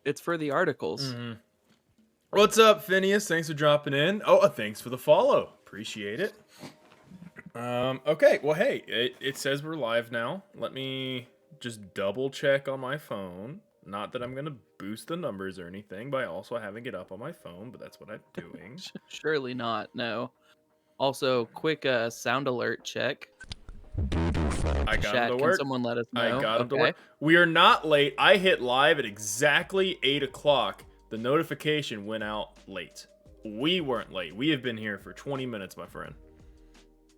It's for the articles. Mm-hmm. What's up, Phineas? Thanks for dropping in. Oh, thanks for the follow. Appreciate it. Okay, well, hey, it says we're live now. Let me just double check on my phone. Not that I'm going to boost the numbers or anything by also having it up on my phone, but that's what I'm doing. Surely not. No. Also, quick sound alert check. I got him Chat, to can work. someone let us know? I got him to Okay. work. We are not late. I hit live at exactly 8 o'clock. The notification went out late. We weren't late. We have been here for 20 minutes, my friend.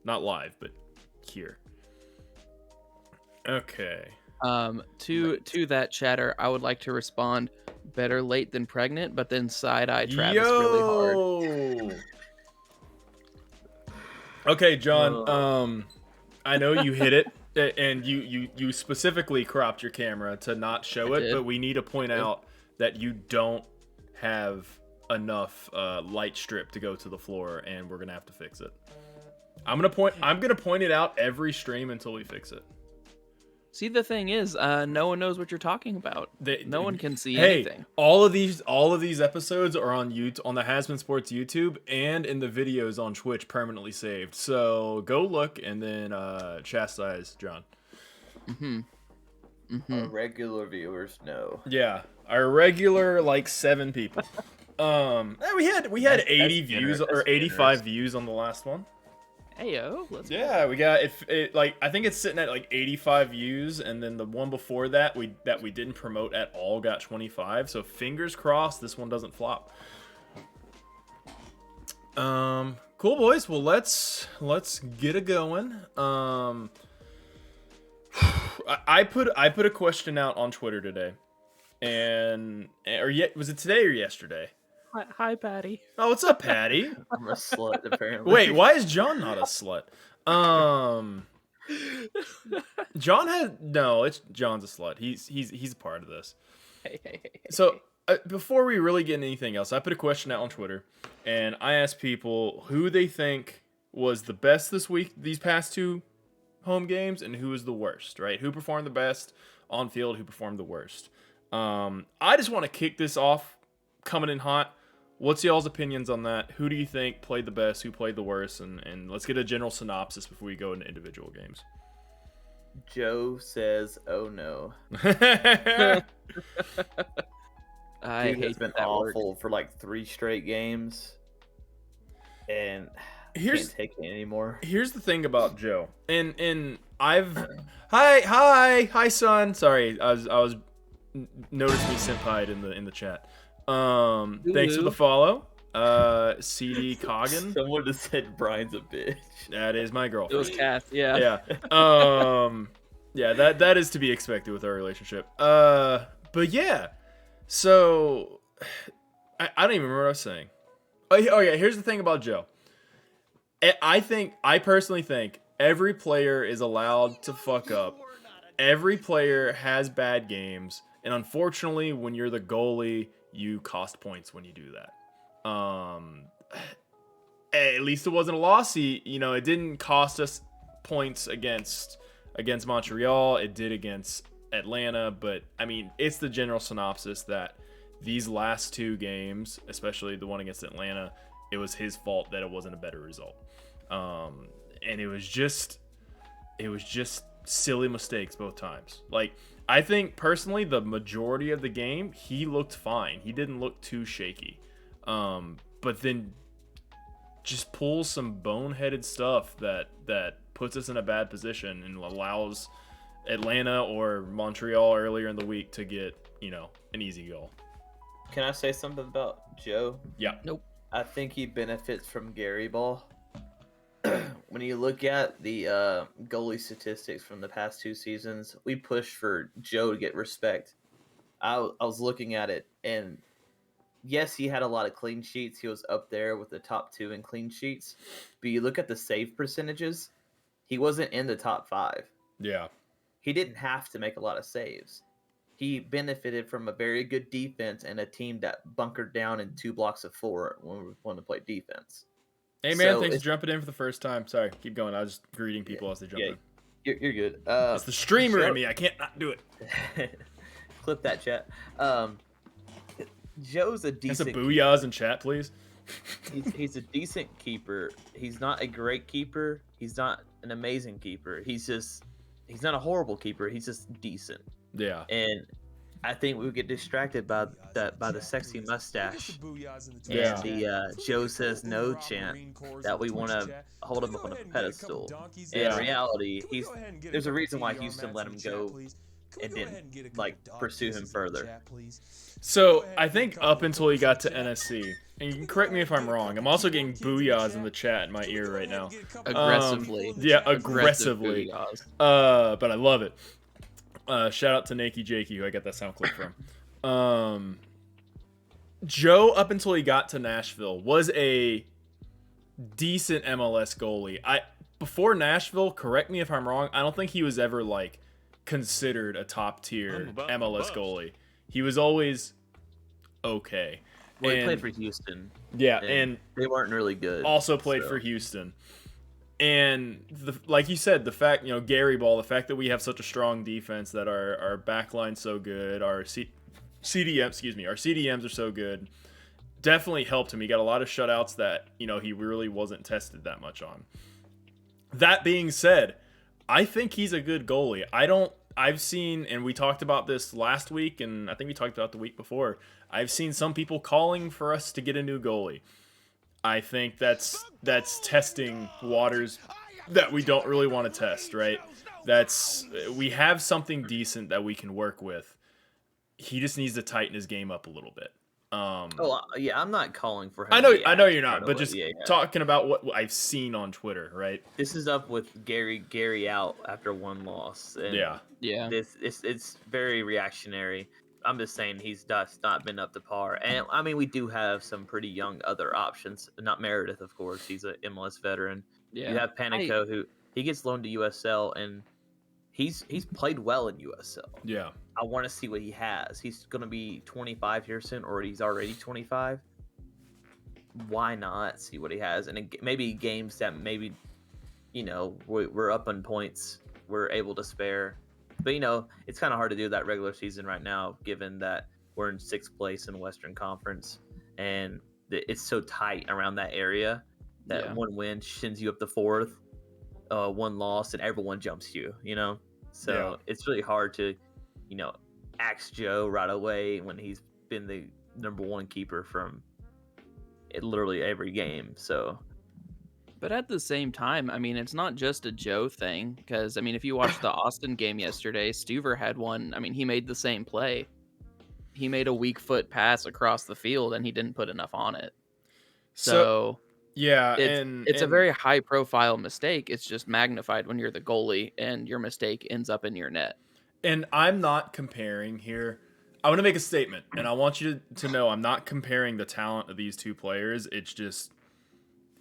Not live, but here. Okay. To that chatter, I would like to respond. Better late than pregnant, but then side eye Travis really hard. Okay, John. I know you hit it, and you specifically cropped your camera to not show it, but we need to point out that you don't have enough light strip to go to the floor, and we're gonna have to fix it. I'm gonna point it out every stream until we fix it. See, the thing is, no one knows what you're talking about. No one can see anything. All of these episodes are on YouTube, on the Hasbin Sports YouTube, and in the videos on Twitch permanently saved. So go look and then chastise John. Our regular viewers know. Yeah, our regular 7 people. We had 80 views or 85 views on the last one. Heyo, we got it. I think it's sitting at 85 views, and then the one before that we didn't promote at all got 25. So fingers crossed this one doesn't flop. Cool, boys. Well, let's get it going. I put a question out on Twitter today, was it today or yesterday? Hi, Patty. Oh, what's up, Patty? I'm a slut, apparently. Wait, why is John not a slut? John's a slut. He's a part of this. Hey. So before we really get into anything else, I put a question out on Twitter, and I asked people who they think was the best this week, these past 2 home games, and who was the worst. Right? Who performed the best on field? Who performed the worst? I just want to kick this off, coming in hot. What's y'all's opinions on that? Who do you think played the best? Who played the worst? And let's get a general synopsis before we go into individual games. Joe says, "Oh no." I hate it's been awful for 3 straight games, and can't take it anymore. Here's the thing about Joe, and I've hi son. Sorry, I was noticed me senpai'd in the chat. Thanks for the follow. CD Coggin. Someone just said Brian's a bitch. That is my girlfriend. It was Kath, yeah. Yeah, that is to be expected with our relationship. But yeah. So I don't even remember what I was saying. Oh yeah, here's the thing about Joe. I personally think every player is allowed to fuck up. Every player has bad games, and unfortunately, when you're the goalie, you cost points when you do that. At least it wasn't a loss. It didn't cost us points against Montreal. It did against Atlanta, but I mean, it's the general synopsis that these last 2 games, especially the one against Atlanta, it was his fault that it wasn't a better result. And it was just silly mistakes both times. I think personally the majority of the game he looked fine. He didn't look too shaky. But then just pulls some boneheaded stuff that puts us in a bad position and allows Atlanta or Montreal earlier in the week to get, an easy goal. Can I say something about Joe? Yeah. Nope. I think he benefits from Gary Ball. When you look at the goalie statistics from the past 2 seasons, we pushed for Joe to get respect. I was looking at it, and yes, he had a lot of clean sheets. He was up there with the top 2 in clean sheets. But you look at the save percentages, he wasn't in the top 5. Yeah. He didn't have to make a lot of saves. He benefited from a very good defense and a team that bunkered down in 2 blocks of 4 when we wanted to play defense. Hey man, thanks for jumping in for the first time. Sorry, keep going. I was just greeting people as they jump in. You're good. It's the streamer in me. I can't not do it. clip that, chat. Joe's a Get some decent. booyahs in chat, please. He's a decent keeper. He's not a great keeper. He's not an amazing keeper. He's not a horrible keeper. He's just decent. Yeah. And I think we get distracted by the sexy mustache Yeah. and the Joe says no chant that we want to hold him up on a pedestal. Yeah. In reality, there's a reason why Houston let him go and didn't like pursue him further. So I think up until he got to NSC, and you can correct me if I'm wrong. I'm also getting booyahs in the chat in my ear right now. Aggressively. Yeah, Aggressive aggressively. booyahs. But I love it. Shout out to Nakey Jakey, who I got that sound clip from. Joe, up until he got to Nashville, was a decent MLS goalie. Before Nashville, correct me if I'm wrong, I don't think he was ever like considered a top tier MLS goalie. He was always okay. Well, he played for Houston. Yeah, and they weren't really good. Also played for Houston. And like you said, the fact, Gary Ball, the fact that we have such a strong defense, that our backline's so good, our CDMs are so good, definitely helped him. He got a lot of shutouts that, he really wasn't tested that much on. That being said, I think he's a good goalie. I've seen, and we talked about this last week, and I think we talked about the week before, I've seen some people calling for us to get a new goalie. I think that's testing waters that we don't really want to test, right? We have something decent that we can work with. He just needs to tighten his game up a little bit. Yeah, I'm not calling for him. I know you're not, but just talking about what I've seen on Twitter, right? This is up with Gary out after one loss. And yeah. It's very reactionary. I'm just saying he's not been up to par. And I mean, we do have some pretty young other options. Not Meredith, of course. He's an MLS veteran. Yeah. You have Panico, who he gets loaned to USL, and he's played well in USL. Yeah. I want to see what he has. He's going to be 25 here soon, or he's already 25. Why not see what he has? And maybe games that maybe, we're up on points, we're able to spare. But, it's kind of hard to do that regular season right now, given that we're in 6th place in the Western Conference. And it's so tight around that area that one win sends you up to 4th, one loss, and everyone jumps you, So it's really hard to, axe Joe right away when he's been the number 1 keeper from literally every game. So, but at the same time, I mean, it's not just a Joe thing, because I mean, if you watched the Austin game yesterday, Stuver had one. I mean, he made the same play. He made a weak foot pass across the field, and he didn't put enough on it. So yeah, it's a very high profile mistake. It's just magnified when you're the goalie, and your mistake ends up in your net. And I'm not comparing here. I want to make a statement, and I want you to know I'm not comparing the talent of these two players. It's just,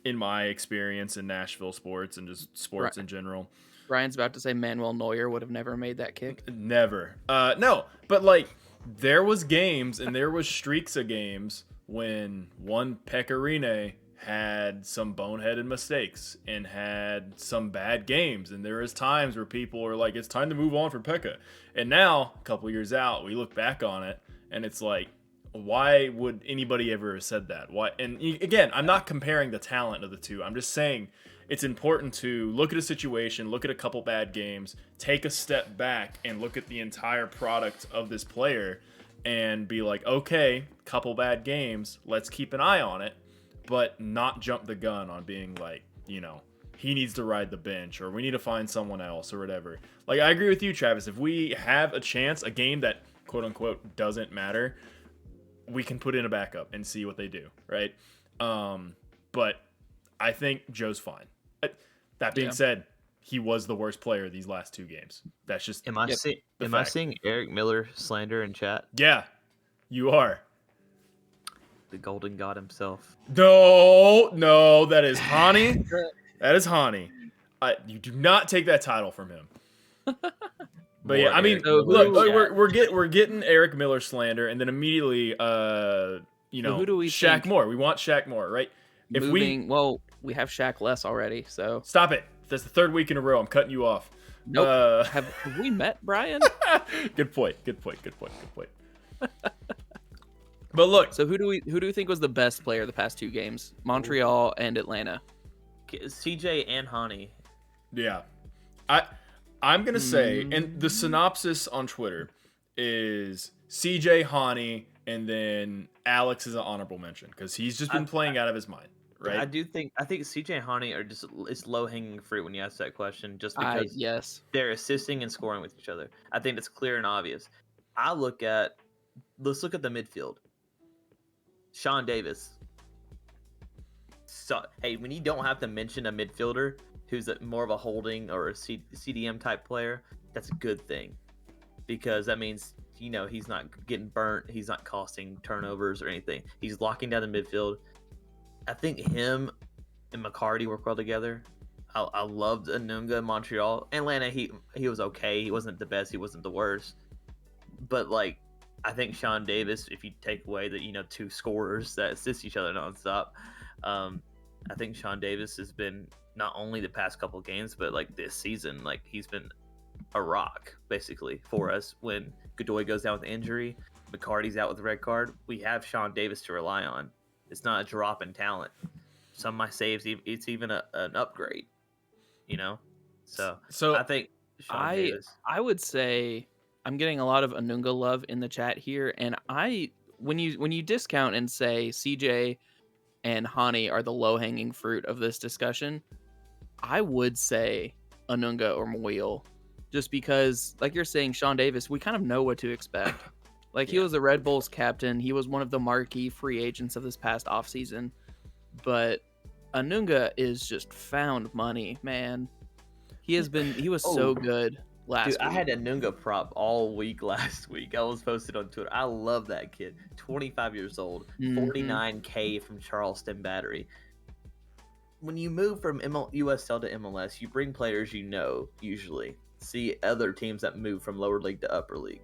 in my experience in Nashville sports and just sports in general. Ryan's about to say Manuel Neuer would have never made that kick. Never. No, but there was games and there was streaks of games when one Pecorine had some boneheaded mistakes and had some bad games, and there is times where people are like, it's time to move on for Pekka. And now, a couple years out, we look back on it and it's like, why would anybody ever have said that? Why? And again, I'm not comparing the talent of the two. I'm just saying it's important to look at a situation, look at a couple bad games, take a step back and look at the entire product of this player and be like, okay, couple bad games, let's keep an eye on it, but not jump the gun on being like, he needs to ride the bench, or we need to find someone else, or whatever. I agree with you, Travis. If we have a chance, a game that quote unquote doesn't matter, we can put in a backup and see what they do, right? But I think Joe's fine. That being said, he was the worst player these last 2 games. That's just Am I seeing Eric Miller slander in chat? Yeah, you are. The Golden God himself. No, that is Hani. That is Hani. You do not take that title from him. But yeah, I mean, look, we're getting Eric Miller slander, and then immediately, who do we Shaq think? Moore. We want Shaq Moore, right? We have Shaq Less already, so stop it. That's the 3rd week in a row. I'm cutting you off. Nope. Have we met Brian? Good point. But look, So who do we think was the best player the past 2 games? Montreal and Atlanta. CJ and Hani. yeah, I'm gonna say, and the Mm. synopsis on Twitter is CJ, Hani, and then Alex is an honorable mention because he's just been playing out of his mind, right? I think CJ and Hani are just it's low hanging fruit when you ask that question, just because Yes. they're assisting and scoring with each other. I think it's clear and obvious. Let's look at the midfield. Sean Davis. So, hey, when you don't have to mention a midfielder who's more of a holding or a CDM type player, that's a good thing, because that means he's not getting burnt, he's not costing turnovers or anything. He's locking down the midfield. I think him and McCarty work well together. I loved Anunga in Montreal. Atlanta, he was okay. He wasn't the best. He wasn't the worst. But like, I think Sean Davis, if you take away the 2 scorers that assist each other nonstop, I think Sean Davis has been, not only the past couple games, but like this season, like he's been a rock basically for us. When Godoy goes down with injury, McCarty's out with the red card, we have Sean Davis to rely on. It's not a drop in talent. Some might say it's even an upgrade, So I think Sean Davis. I would say I'm getting a lot of Anunga love in the chat here, and when you discount and say CJ and Hani are the low hanging fruit of this discussion, I would say Anunga or Moyle, just because, like you're saying, Sean Davis, we kind of know what to expect. Like, he was the Red Bulls captain. He was one of the marquee free agents of this past offseason. But Anunga is just found money, man. He was so good last week. I had a Anunga prop all week last week. I was posted on Twitter. I love that kid. 25 years old, 49K from Charleston Battery. When you move from USL to MLS, you bring players usually. See other teams that move from lower league to upper league.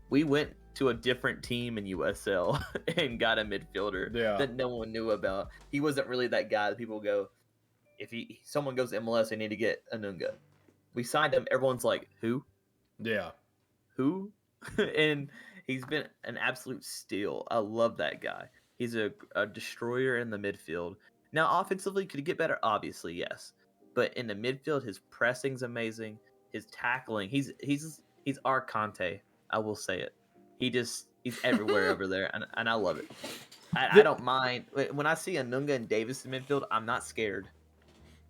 We went to a different team in USL and got a midfielder that no one knew about. He wasn't really that guy that people go, if someone goes to MLS, they need to get Anunga. We signed him. Everyone's like, who? Yeah. Who? And he's been an absolute steal. I love that guy. He's a destroyer in the midfield. Now, offensively, could he get better? Obviously, yes. But in the midfield, his pressing's amazing. His tackling, he's our Conte. I will say it. He's everywhere over there, and I love it. I don't mind when I see Anunga and Davis in midfield. I'm not scared.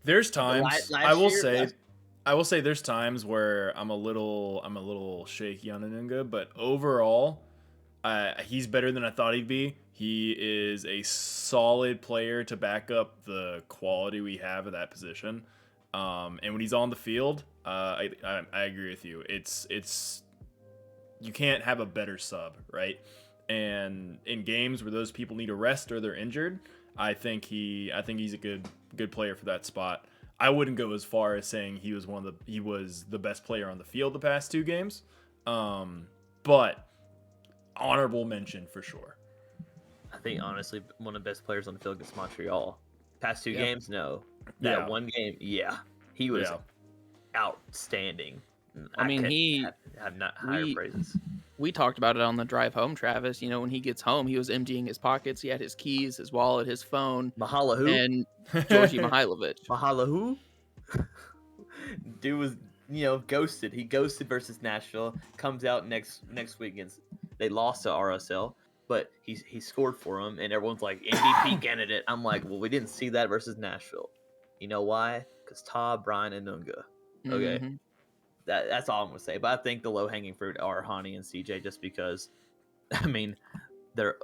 There's times I will say there's times where I'm a little shaky on Anunga, but overall, he's better than I thought he'd be. He is a solid player to back up the quality we have at that position. And when he's on the field, I agree with you. It's you can't have a better sub, right? And in games where those people need a rest or they're injured, I think he's a good player for that spot. I wouldn't go as far as saying he was the best player on the field the past 2 games, but honorable mention for sure. I think honestly one of the best players on the field against Montreal. Past 2 games, no. That one game, he was outstanding. I mean, he have not higher praises. We talked about it on the drive home, Travis. When he gets home, he was emptying his pockets. He had his keys, his wallet, his phone. Mahala who? And Georgi Mihailovic. Mahala who? Dude was, ghosted. He ghosted versus Nashville. Comes out next week against. They lost to RSL, but he scored for them, and everyone's like MVP candidate. I'm like, well, we didn't see that versus Nashville. You know why? Because Todd, Brian, and Nunga. Okay. Mm-hmm. That's all I'm gonna say. But I think the low hanging fruit are Hani and CJ, just because, I mean, they're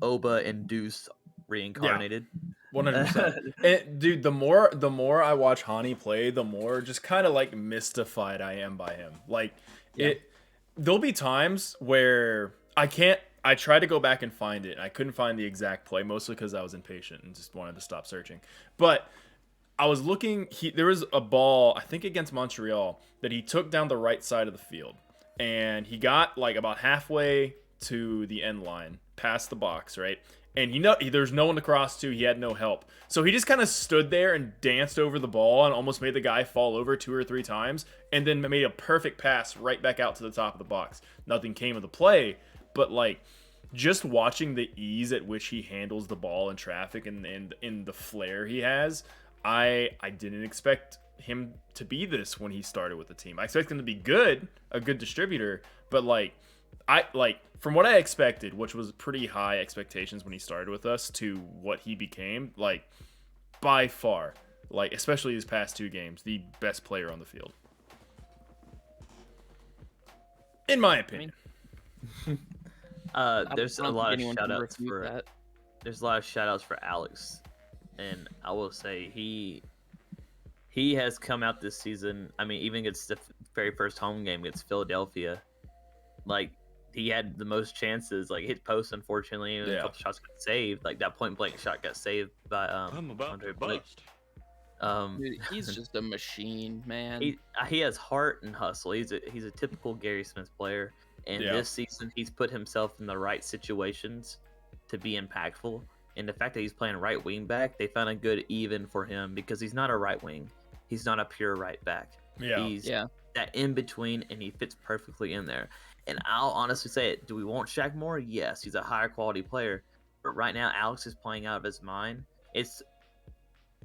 Oba and Deuce reincarnated. 100%. Dude, the more I watch Hani play, the more just kind of like mystified I am by him. Like there'll be times where I tried to go back and find it, and I couldn't find the exact play, mostly because I was impatient and just wanted to stop searching. But I was looking, there was a ball, I think against Montreal, that he took down the right side of the field. And he got like about halfway to the end line, past the box, right? and there's no one to cross to. He had no help. So he just kind of stood there and danced over the ball and almost made the guy fall over 2 or 3 times, and then made a perfect pass right back out to the top of the box. Nothing came of the play, but like just watching the ease at which he handles the ball in traffic and in the flair he has, I didn't expect him to be this when he started with the team. I expect him to be good, a good distributor, but from what I expected, which was pretty high expectations when he started with us, to what he became, like by far, like especially his past 2 games, the best player on the field, in my opinion. There's a lot of shout outs for Alex, and I will say he has come out this season. I mean, even against the very first home game against Philadelphia, like he had the most chances, like hit post, unfortunately, and a couple shots got saved. Like that point blank shot got saved by I'm about Andre to Blake. bust. Dude, he's just a machine, man. He has heart and hustle. He's a typical Gary Smith player, and this season he's put himself in the right situations to be impactful. And the fact that he's playing right wing back, they found a good even for him because he's not a right wing. He's not a pure right back. He's that in between, and he fits perfectly in there. And I'll honestly say it. Do we want Shaq more? Yes, he's a higher quality player. But right now, Alex is playing out of his mind. It's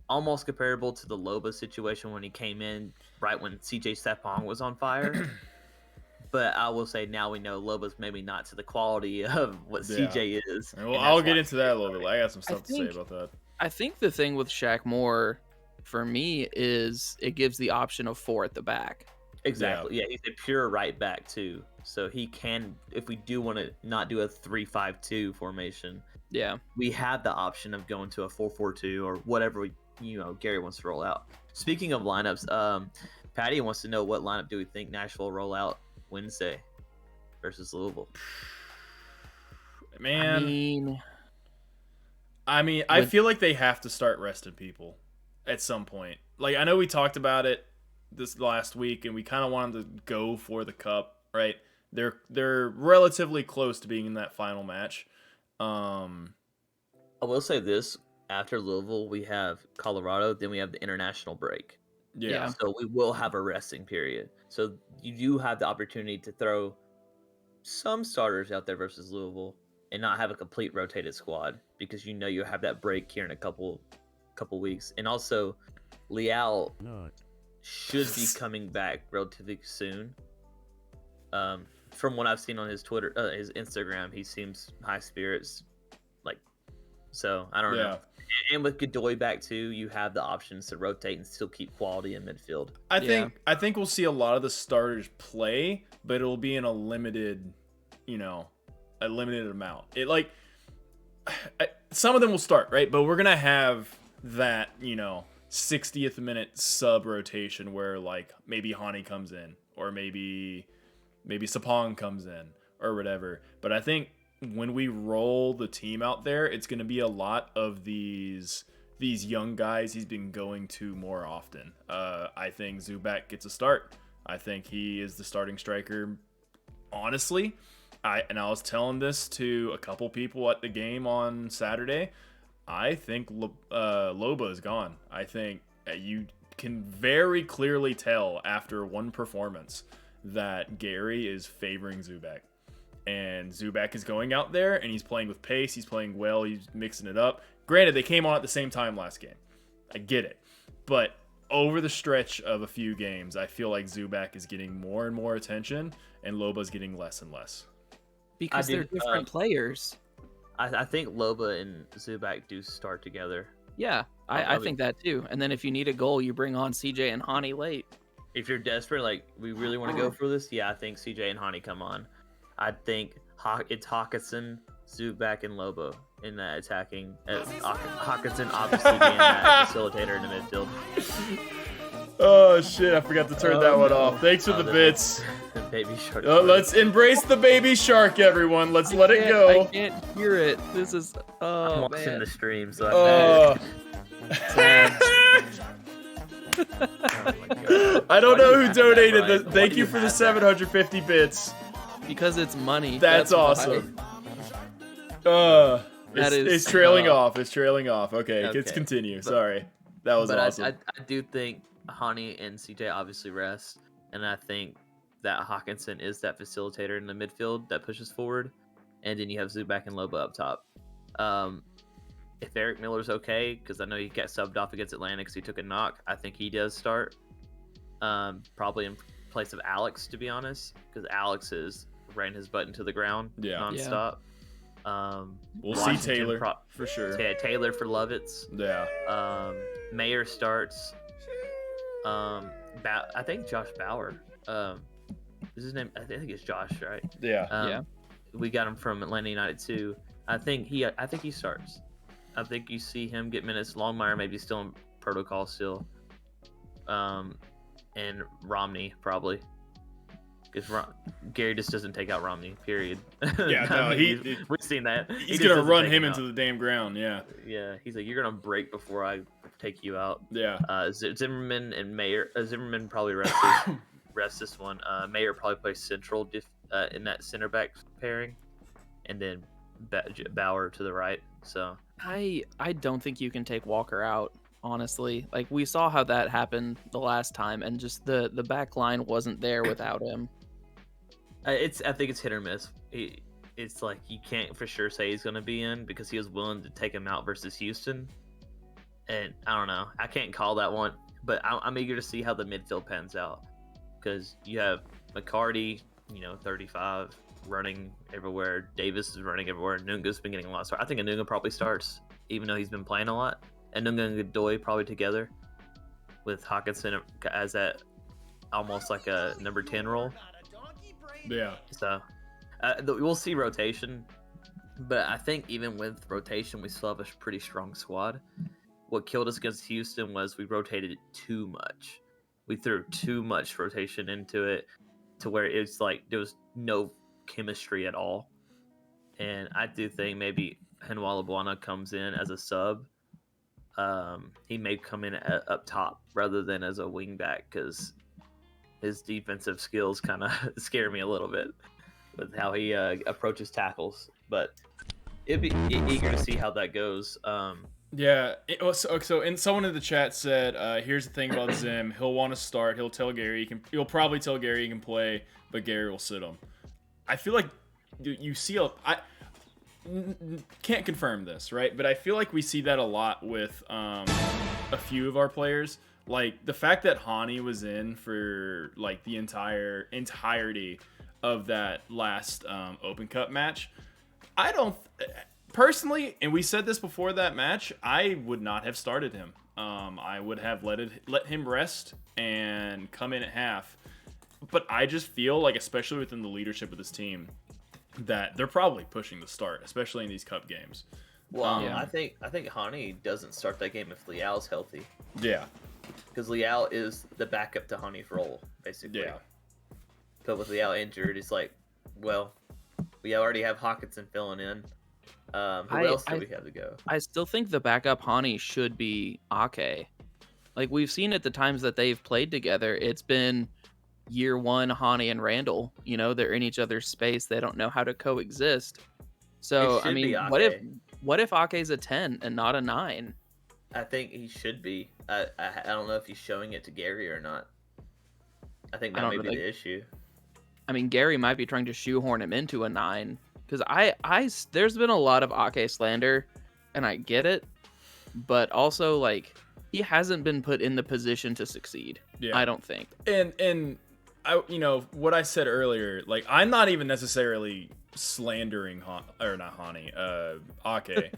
almost comparable to the Loba situation when he came in right when CJ Stephon was on fire. But I will say now we know Loba's maybe not to the quality of what CJ is. Well, I'll get into that a little bit. I got some stuff to say about that. I think the thing with Shaq Moore, for me, is it gives the option of 4 at the back. Exactly. Yeah, he's a pure right back too. So he can, if we do want to not do a 3-5-2 formation, we have the option of going to a 4-4-2 or whatever Gary wants to roll out. Speaking of lineups, Patty wants to know what lineup do we think Nashville roll out Wednesday versus Louisville? Man, I feel like they have to start resting people at some point. Like I know we talked about it this last week, and we kind of wanted to go for the cup, right? They're relatively close to being in that final match. I will say this: after Louisville, we have Colorado, then we have the international break. Yeah. So we will have a resting period. So you do have the opportunity to throw some starters out there versus Louisville and not have a complete rotated squad because you have that break here in a couple weeks. And also, Leal should be coming back relatively soon. From what I've seen on his Twitter, his Instagram, he seems high spirits. So I don't know. And with Godoy back too, you have the options to rotate and still keep quality in midfield. I think we'll see a lot of the starters play, but it'll be in a limited amount. Some of them will start, right? But we're gonna have that 60th minute sub rotation where like maybe Hani comes in or maybe Sapong comes in or whatever. But I think when we roll the team out there, it's going to be a lot of these young guys he's been going to more often. I think Zubac gets a start. I think he is the starting striker. Honestly, I was telling this to a couple people at the game on Saturday. I think Loba is gone. I think you can very clearly tell after one performance that Gary is favoring Zubac. And Zubac is going out there, and he's playing with pace. He's playing well. He's mixing it up. Granted, they came on at the same time last game. I get it. But over the stretch of a few games, I feel like Zubac is getting more and more attention, and Loba's getting less and less. Because they're different players. I think Loba and Zubac do start together. Yeah, I think that too. And then if you need a goal, you bring on CJ and Hani late. If you're desperate, like we really want to go for this, I think CJ and Hani come on. I think it's Hawkinson, Zubac, and Lobo in that attacking. Hawkinson obviously being that facilitator in the midfield. Oh shit! I forgot to turn that one off. Thanks for the bits. Baby shark. Let's embrace the baby shark, everyone. Let's let it go. I can't hear it. This is. I'm watching the stream, so sad. I don't know who donated this. Thank you for the 750 bits. Because it's money. That's awesome. That is It's trailing off. It's trailing off. Okay, let's Okay. continue. But- Sorry. That was But awesome. I do think Hani and CJ obviously rest, and I think that Hawkinson is that facilitator in the midfield that pushes forward, and then you have Zubac and Loba up top. If Eric Miller's okay, because I know he got subbed off against Atlanta because he took a knock, I think he does start. Probably in place of Alex, to be honest, because Alex has ran his butt into the ground nonstop. We'll see Washington Taylor for sure. Yeah, Taylor for Lovitz. Yeah. Mayer starts. I think Josh Bauer. Is his name? I think it's Josh, right? Yeah. Yeah. We got him from Atlanta United too. I think he starts. I think you see him get minutes. Longmire maybe still in protocol still. And Romney probably. Because Gary just doesn't take out Romney, period. Yeah, no, we've seen that. He's He gonna just run doesn't take him out. into the damn ground. Yeah. Yeah, he's like, you're gonna break before I take you out. Yeah. Zimmerman and Mayer. Zimmerman probably rest this one. Mayer probably plays central in that center back pairing, and then Bauer to the right. So I don't think you can take Walker out, honestly. Like, we saw how that happened the last time, and just the back line wasn't there without him. I think it's hit or miss. It's like you can't for sure say he's going to be in because he was willing to take him out versus Houston. And I don't know. I can't call that one, but I'm eager to see how the midfield pans out because you have McCarty, 35, running everywhere. Davis is running everywhere. Nunga's been getting a lot of starts. I think Nunga probably starts, even though he's been playing a lot. And Nunga and Godoy probably together with Hawkinson as that almost like a number 10 role. Yeah. So we'll see rotation, but I think even with rotation, we still have a pretty strong squad. What killed us against Houston was we rotated it too much. We threw too much rotation into it to where it's like there was no chemistry at all. And I do think maybe Henwa Labuana comes in as a sub. He may come in up top rather than as a wing back because his defensive skills kind of scare me a little bit with how he approaches tackles. But it'd be eager to see how that goes. Yeah. So and someone in the chat said, "Here's the thing about Zim. He'll want to start. He'll tell Gary. He'll probably tell Gary he can play, but Gary will sit him." I feel like you see I can't confirm this, right? But I feel like we see that a lot with a few of our players. Like the fact that Hani was in for like the entirety of that last Open Cup match. I don't personally, and we said this before that match, I would not have started him. I would have let him rest and come in at half. But I just feel like, especially within the leadership of this team, that they're probably pushing the start, especially in these cup games. Well, Yeah. I think Hani doesn't start that game if Liao's healthy. Yeah. Because Liao is the backup to Hani's role, basically. Yeah. But with Liao injured, it's like, well, we already have Hawkinson filling in. Who else do we have to go? I still think the backup Hani should be Ake. Like, we've seen at the times that they've played together, it's been year one Hani and Randall. They're in each other's space. They don't know how to coexist. So, It I should mean, be what if Ake's a 10 and not a 9? I think he should be. I don't know if he's showing it to Gary or not. I think I that don't may be know. the issue. I mean, Gary might be trying to shoehorn him into a 9 because there's been a lot of Ake slander, and I get it, but also like he hasn't been put in the position to succeed. Yeah. I don't think. And I, what I said earlier, like I'm not even necessarily slandering Ake.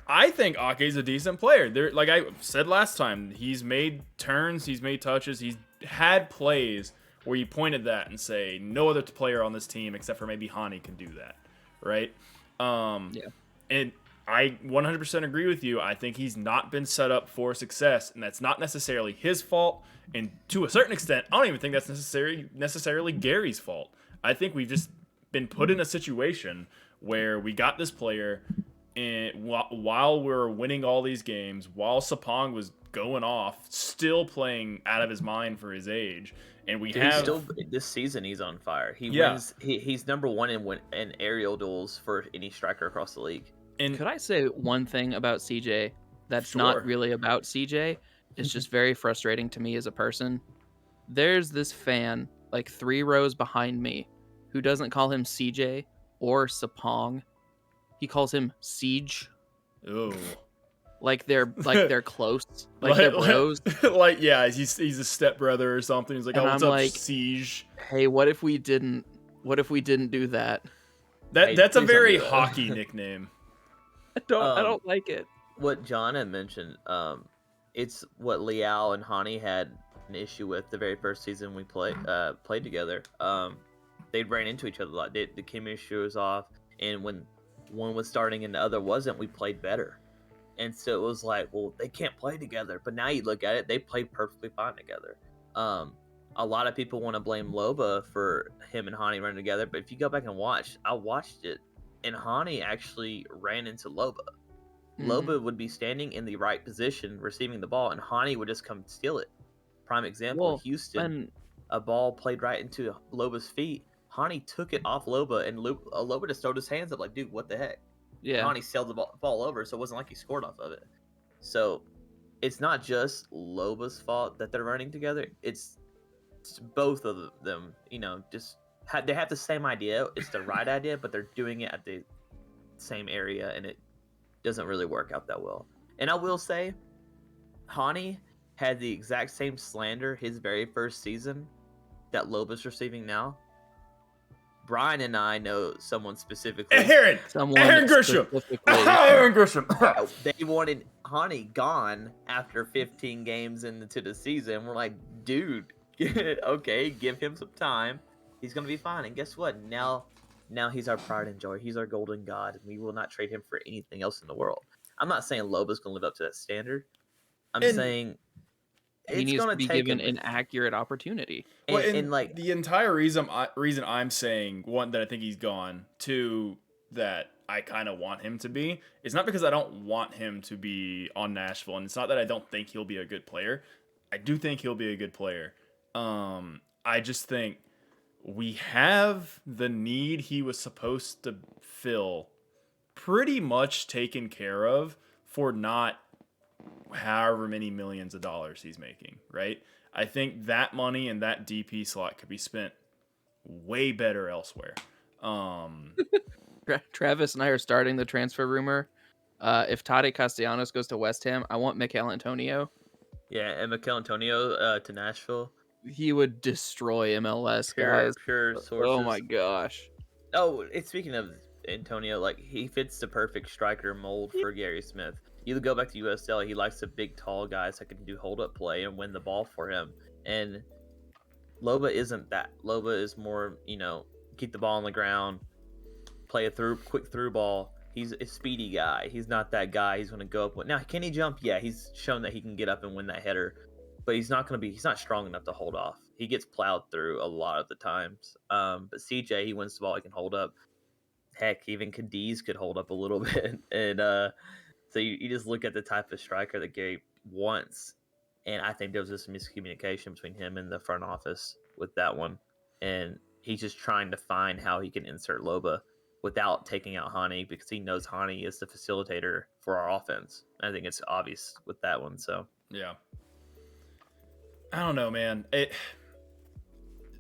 I think Ake's a decent player. Like I said last time, he's made turns, he's made touches, he's had plays where you pointed that and say no other player on this team except for maybe Hani can do that, right? Yeah. And I 100% agree with you. I think he's not been set up for success, and that's not necessarily his fault. And to a certain extent, I don't even think that's necessarily Gary's fault. I think we've just been put in a situation where we got this player, and while we're winning all these games, while Sapong was going off, still playing out of his mind for his age. And we Dude, have he's still this season. He's on fire. He Yeah. wins. He's number one in aerial duels for any striker across the league. and Could I say one thing about CJ that's not Sure. really about CJ? It's just very frustrating to me as a person. There's this fan, like 3 rows behind me, who doesn't call him CJ or Sapong. He calls him CEEJ. oh. Like they're close. Like they're bros. Like, yeah, he's a stepbrother or something. He's like, And oh, what's I'm up, like, CEEJ? Hey, what if we didn't do that? That's a please don't very do that. hockey nickname. I don't like it. What John had mentioned, it's what Liao and Hani had an issue with the very first season we played together. They ran into each other a lot. The chemistry was off, and when one was starting and the other wasn't, we played better. And so it was like, well, they can't play together. But now you look at it, they played perfectly fine together. A lot of people want to blame Loba for him and Hani running together, but if you go back and watch, I watched it, and Hani actually ran into Loba. Loba would be standing in the right position, receiving the ball, and Hani would just come steal it. Prime example, Well, Houston, a ball played right into Loba's feet. Hani took it off Loba, and Loba just throwed his hands up like, dude, what the heck? Yeah. Hani sailed the ball over, so it wasn't like he scored off of it. So it's not just Loba's fault that they're running together. It's both of them, just they have the same idea. It's the right idea, but they're doing it at the same area, and it doesn't really work out that well. And I will say, Hani had the exact same slander his very first season that Loba's receiving now. Brian and I know someone specifically. Aaron Grisham. Aaron Grisham. They wanted Hani gone after 15 games into the season. We're like, dude, okay, give him some time. He's gonna be fine. And guess what? Now he's our pride and joy. He's our golden god, and we will not trade him for anything else in the world. I'm not saying Loba's gonna live up to that standard. I'm saying he needs to be given an accurate opportunity. And like the entire reason I'm saying, one, that I think he's gone, two, that I kind of want him to be, is not because I don't want him to be on Nashville, and it's not that I don't think he'll be a good player. I do think he'll be a good player. I just think we have the need he was supposed to fill pretty much taken care of for not however many millions of dollars he's making, right? I think that money and that DP slot could be spent way better elsewhere. Travis and I are starting the transfer rumor. If Tade Castellanos goes to West Ham, I want Mikel Antonio. Yeah, and Mikel Antonio to Nashville. He would destroy MLS, guys. Pure sources. Oh my gosh. Oh, speaking of Antonio, like, he fits the perfect striker mold for Gary Smith. You go back to USL, he likes the big, tall guys that can do hold-up play and win the ball for him. And Loba isn't that. Loba is more, keep the ball on the ground, play a quick through ball. He's a speedy guy. He's not that guy. He's going to go up with. Now, can he jump? Yeah, he's shown that he can get up and win that header. But he's not strong enough to hold off. He gets plowed through a lot of the times. But CJ, he wins the ball. He can hold up. Heck, even Cadiz could hold up a little bit. And so you just look at the type of striker that Gary wants. And I think there was just miscommunication between him and the front office with that one. And he's just trying to find how he can insert Loba without taking out Hani, because he knows Hani is the facilitator for our offense. I think it's obvious with that one. So yeah. I don't know, man.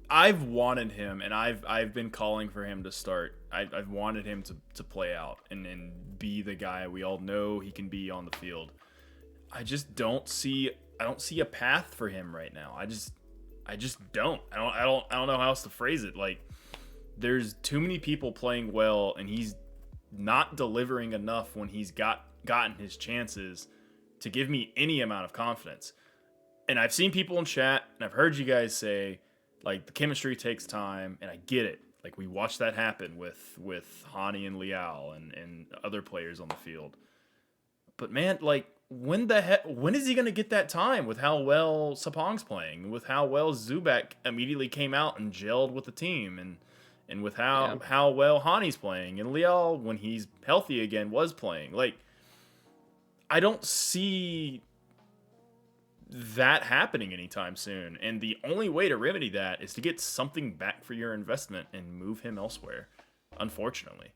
I've wanted him, and I've been calling for him to start. I've wanted him to play out and be the guy we all know he can be on the field. I just don't see a path for him right now. I just don't. I don't know how else to phrase it. Like, there's too many people playing well, and he's not delivering enough when he's gotten his chances to give me any amount of confidence. And I've seen people in chat, and I've heard you guys say, like, the chemistry takes time, and I get it. Like, we watched that happen with Hani and Liao and other players on the field. But man, like, when is he going to get that time with how well Sapong's playing, with how well Zubak immediately came out and gelled with the team, and with how well Hani's playing, and Liao, when he's healthy again, was playing. Like, I don't see that happening anytime soon. And the only way to remedy that is to get something back for your investment and move him elsewhere, unfortunately.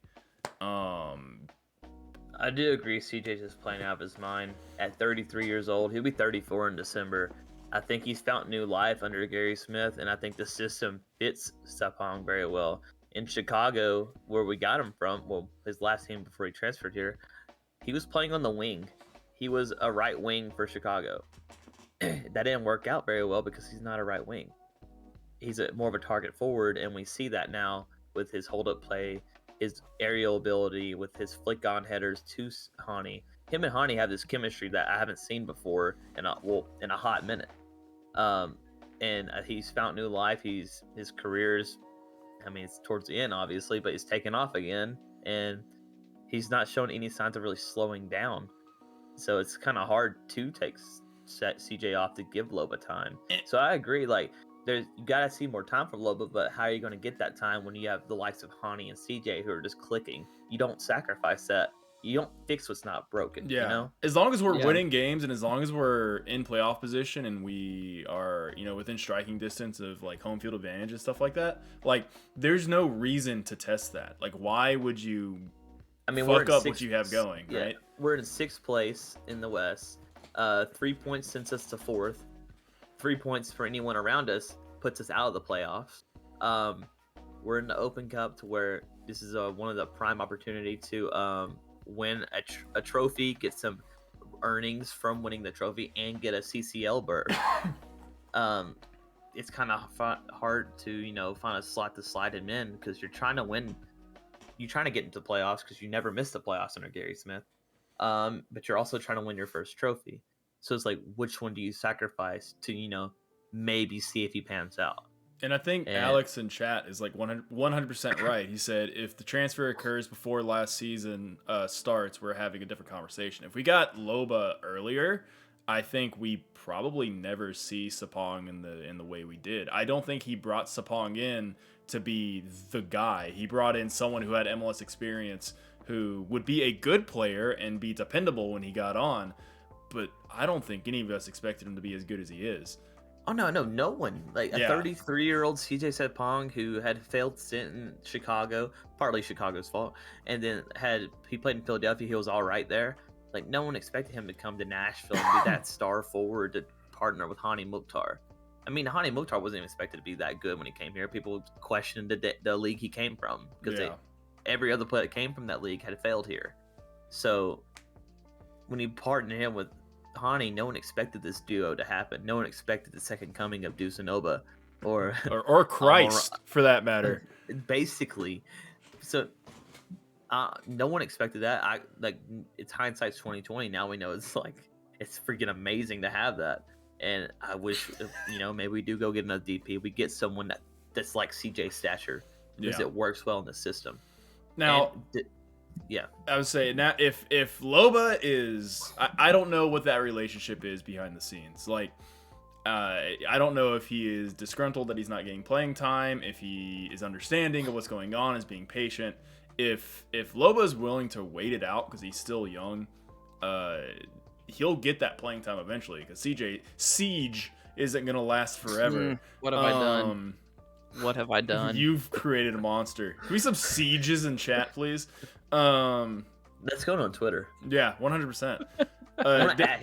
I do agree CJ's just playing out of his mind. At 33 years old, he'll be 34 in December. I think he's found new life under Gary Smith, and I think the system fits Sapong very well. In Chicago, where we got him from, well, his last team before he transferred here, he was playing on the wing. He was a right wing for Chicago. That didn't work out very well because he's not a right wing. He's more of a target forward, and we see that now with his hold-up play, his aerial ability, with his flick-on headers to Hani. Him and Hani have this chemistry that I haven't seen before in a hot minute. And he's found new life. His career's, I mean, it's towards the end, obviously, but he's taken off again, and he's not shown any signs of really slowing down. So it's kind of hard to set CJ off to give Loba time. So I agree, like, you gotta see more time from Loba, but how are you going to get that time when you have the likes of Hani and CJ who are just clicking? You don't sacrifice that. You don't fix what's not broken. Yeah. You know? As long as we're winning games and as long as we're in playoff position and we are, within striking distance of like home field advantage and stuff like that, like there's no reason to test that. Like, why would you fuck up what you have going, right? We're in 6th place in the West. 3 points sends us to 4th. 3 points for anyone around us puts us out of the playoffs. We're in the Open Cup to where this is one of the prime opportunity to win a trophy, get some earnings from winning the trophy, and get a CCL berth. It's kind of hard to find a slot to slide him in because you're trying to win. You're trying to get into the playoffs because you never missed the playoffs under Gary Smith. But you're also trying to win your first trophy. So it's like, which one do you sacrifice to, maybe see if he pans out? And I think Alex in chat is like 100% right. He said, if the transfer occurs before last season starts, we're having a different conversation. If we got Loba earlier, I think we probably never see Sapong in the way we did. I don't think he brought Sapong in to be the guy. He brought in someone who had MLS experience, who would be a good player and be dependable when he got on. But I don't think any of us expected him to be as good as he is. Oh, no one. Like a 33-year-old CJ Sapong who had failed stint in Chicago, partly Chicago's fault, and then he played in Philadelphia. He was all right there. Like, no one expected him to come to Nashville and be that star forward to partner with Hani Mukhtar. I mean, Hani Mukhtar wasn't even expected to be that good when he came here. People questioned the league he came from because every other player that came from that league had failed here. So when you partner him with Hani, no one expected this duo to happen. No one expected the second coming of Dusanova or Christ, for that matter. Basically. So no one expected that. It's hindsight's 2020. Now we know it's freaking amazing to have that. And I wish, maybe we do go get another DP. We get someone that's like CJ stature because it works well in the system. Now, I would say now if Loba is, I don't know what that relationship is behind the scenes. Like, I don't know if he is disgruntled that he's not getting playing time, if he is understanding of what's going on, is being patient. If Loba is willing to wait it out because he's still young, he'll get that playing time eventually. Because CEEJ isn't gonna last forever. What have I done? What have I done? You've created a monster. Can we some sieges in chat, please? Let's go on Twitter. Yeah, 100%.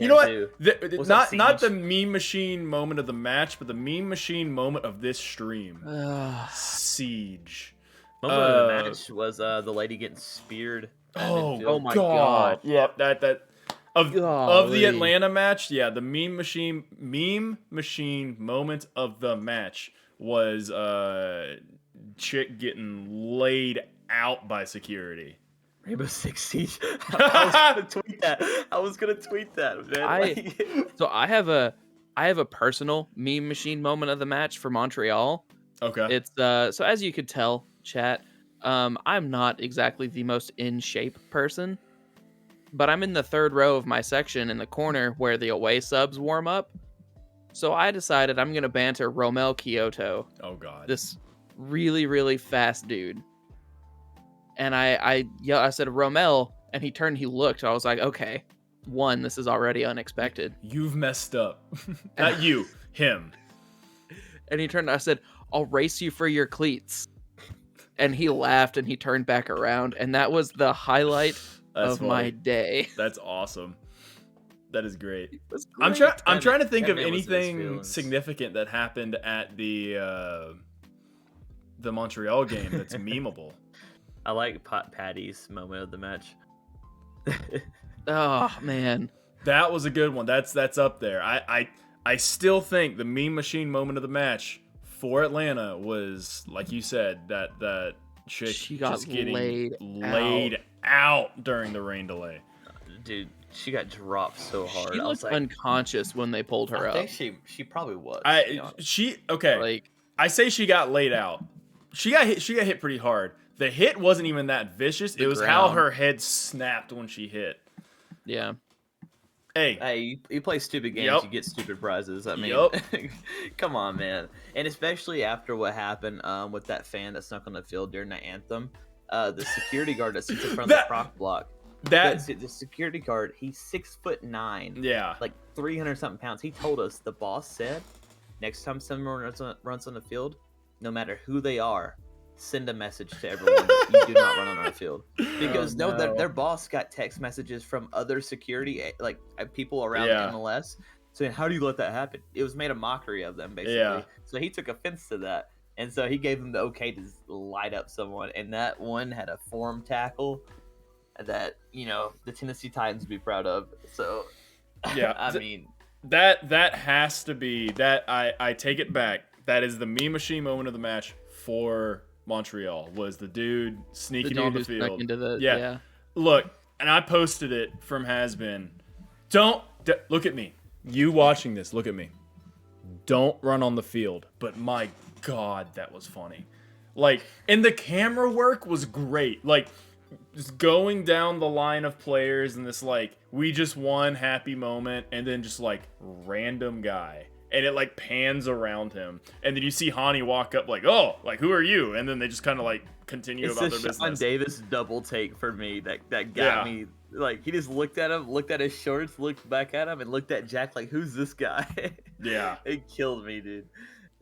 You know what? Not the meme machine moment of the match, but the meme machine moment of this stream. CEEJ. Moment of the match was the lady getting speared. Oh my god! Yep, that of the Atlanta match. Yeah, the meme machine moment of the match was chick getting laid out by security. Rainbow Six Siege. I was gonna tweet that, man. So I have a personal meme machine moment of the match for Montreal. Okay. It's so as you could tell, chat, I'm not exactly the most in shape person, but I'm in the third row of my section in the corner where the away subs warm up. So I decided I'm gonna banter Romel Kyoto. Oh god. This really, really fast dude. And I said, Romel, and he turned, he looked. I was like, okay, one, this is already unexpected. You've messed up. Not you, him. And he turned, I said, I'll race you for your cleats. And he laughed and he turned back around. And that was the highlight That's of my funny. day. That's awesome. That is great. It was I'm great. trying to think that of man was in his anything feelings. significant that happened at the Montreal game that's memeable. I like Patty's moment of the match. Oh, man. That was a good one. That's up there. I still think the meme machine moment of the match for Atlanta was, like you said, that chick She got just getting laid out during the rain delay. Dude, she got dropped so hard. She I was looked like, unconscious when they pulled her I up. think she probably was. to be honest. Okay. Like, I say she got laid out. She got hit pretty hard. The hit wasn't even that vicious. The It was how ground. her head snapped when she hit. yeah. Hey, You play stupid games, Yep. you get stupid prizes. I mean, Yep. come on, man. And especially after what happened with that fan that snuck on the field during the anthem, the security guard that sits in front of the That- croc block. that The security guard, he's 6'9", yeah. like 300 something pounds. He told us, the boss said, next time someone runs on the field, no matter who they are, send a message to everyone that you do not run on the field. Because Oh, no. their boss got text messages from other security, like people around Yeah. MLS, saying, "How do you let that happen?" It was made a mockery of them, basically. Yeah. So he took offense to that, and so he gave them the okay to light up someone. And that one had a form tackle that the Tennessee Titans would be proud of. So Yeah. I mean, That has to be that. I take it back. That is the meme machine moment of the match for Montreal. Was the dude The sneaking dude on the who snuck field? into the, Yeah. yeah. Look, and I posted it from Has Been. Look at me. You watching this? Look at me. Don't run on the field. But my God, that was funny. Like, and the camera work was great. Like, just going down the line of players and this like we just won happy moment, and then just like random guy, and it like pans around him, and then you see Hani walk up like, oh, like who are you? And then they just kind of like continue it's about the their Sean business. Davis double take for me that got Yeah. me. Like, he just looked at him, looked at his shorts, looked back at him, and looked at Jack like, who's this guy? Yeah. It killed me, dude. It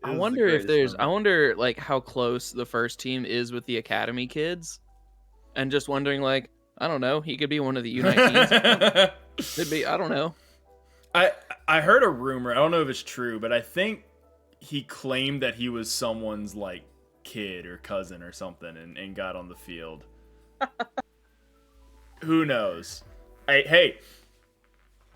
I was the wonder if greatest there's, I moment. wonder like how close the first team is with the academy kids, and just wondering like, I don't know, he could be one of the U19s. Could be, I don't know. I heard a rumor. I don't know if it's true, but I think he claimed that he was someone's like kid or cousin or something, and got on the field. Who knows? Hey,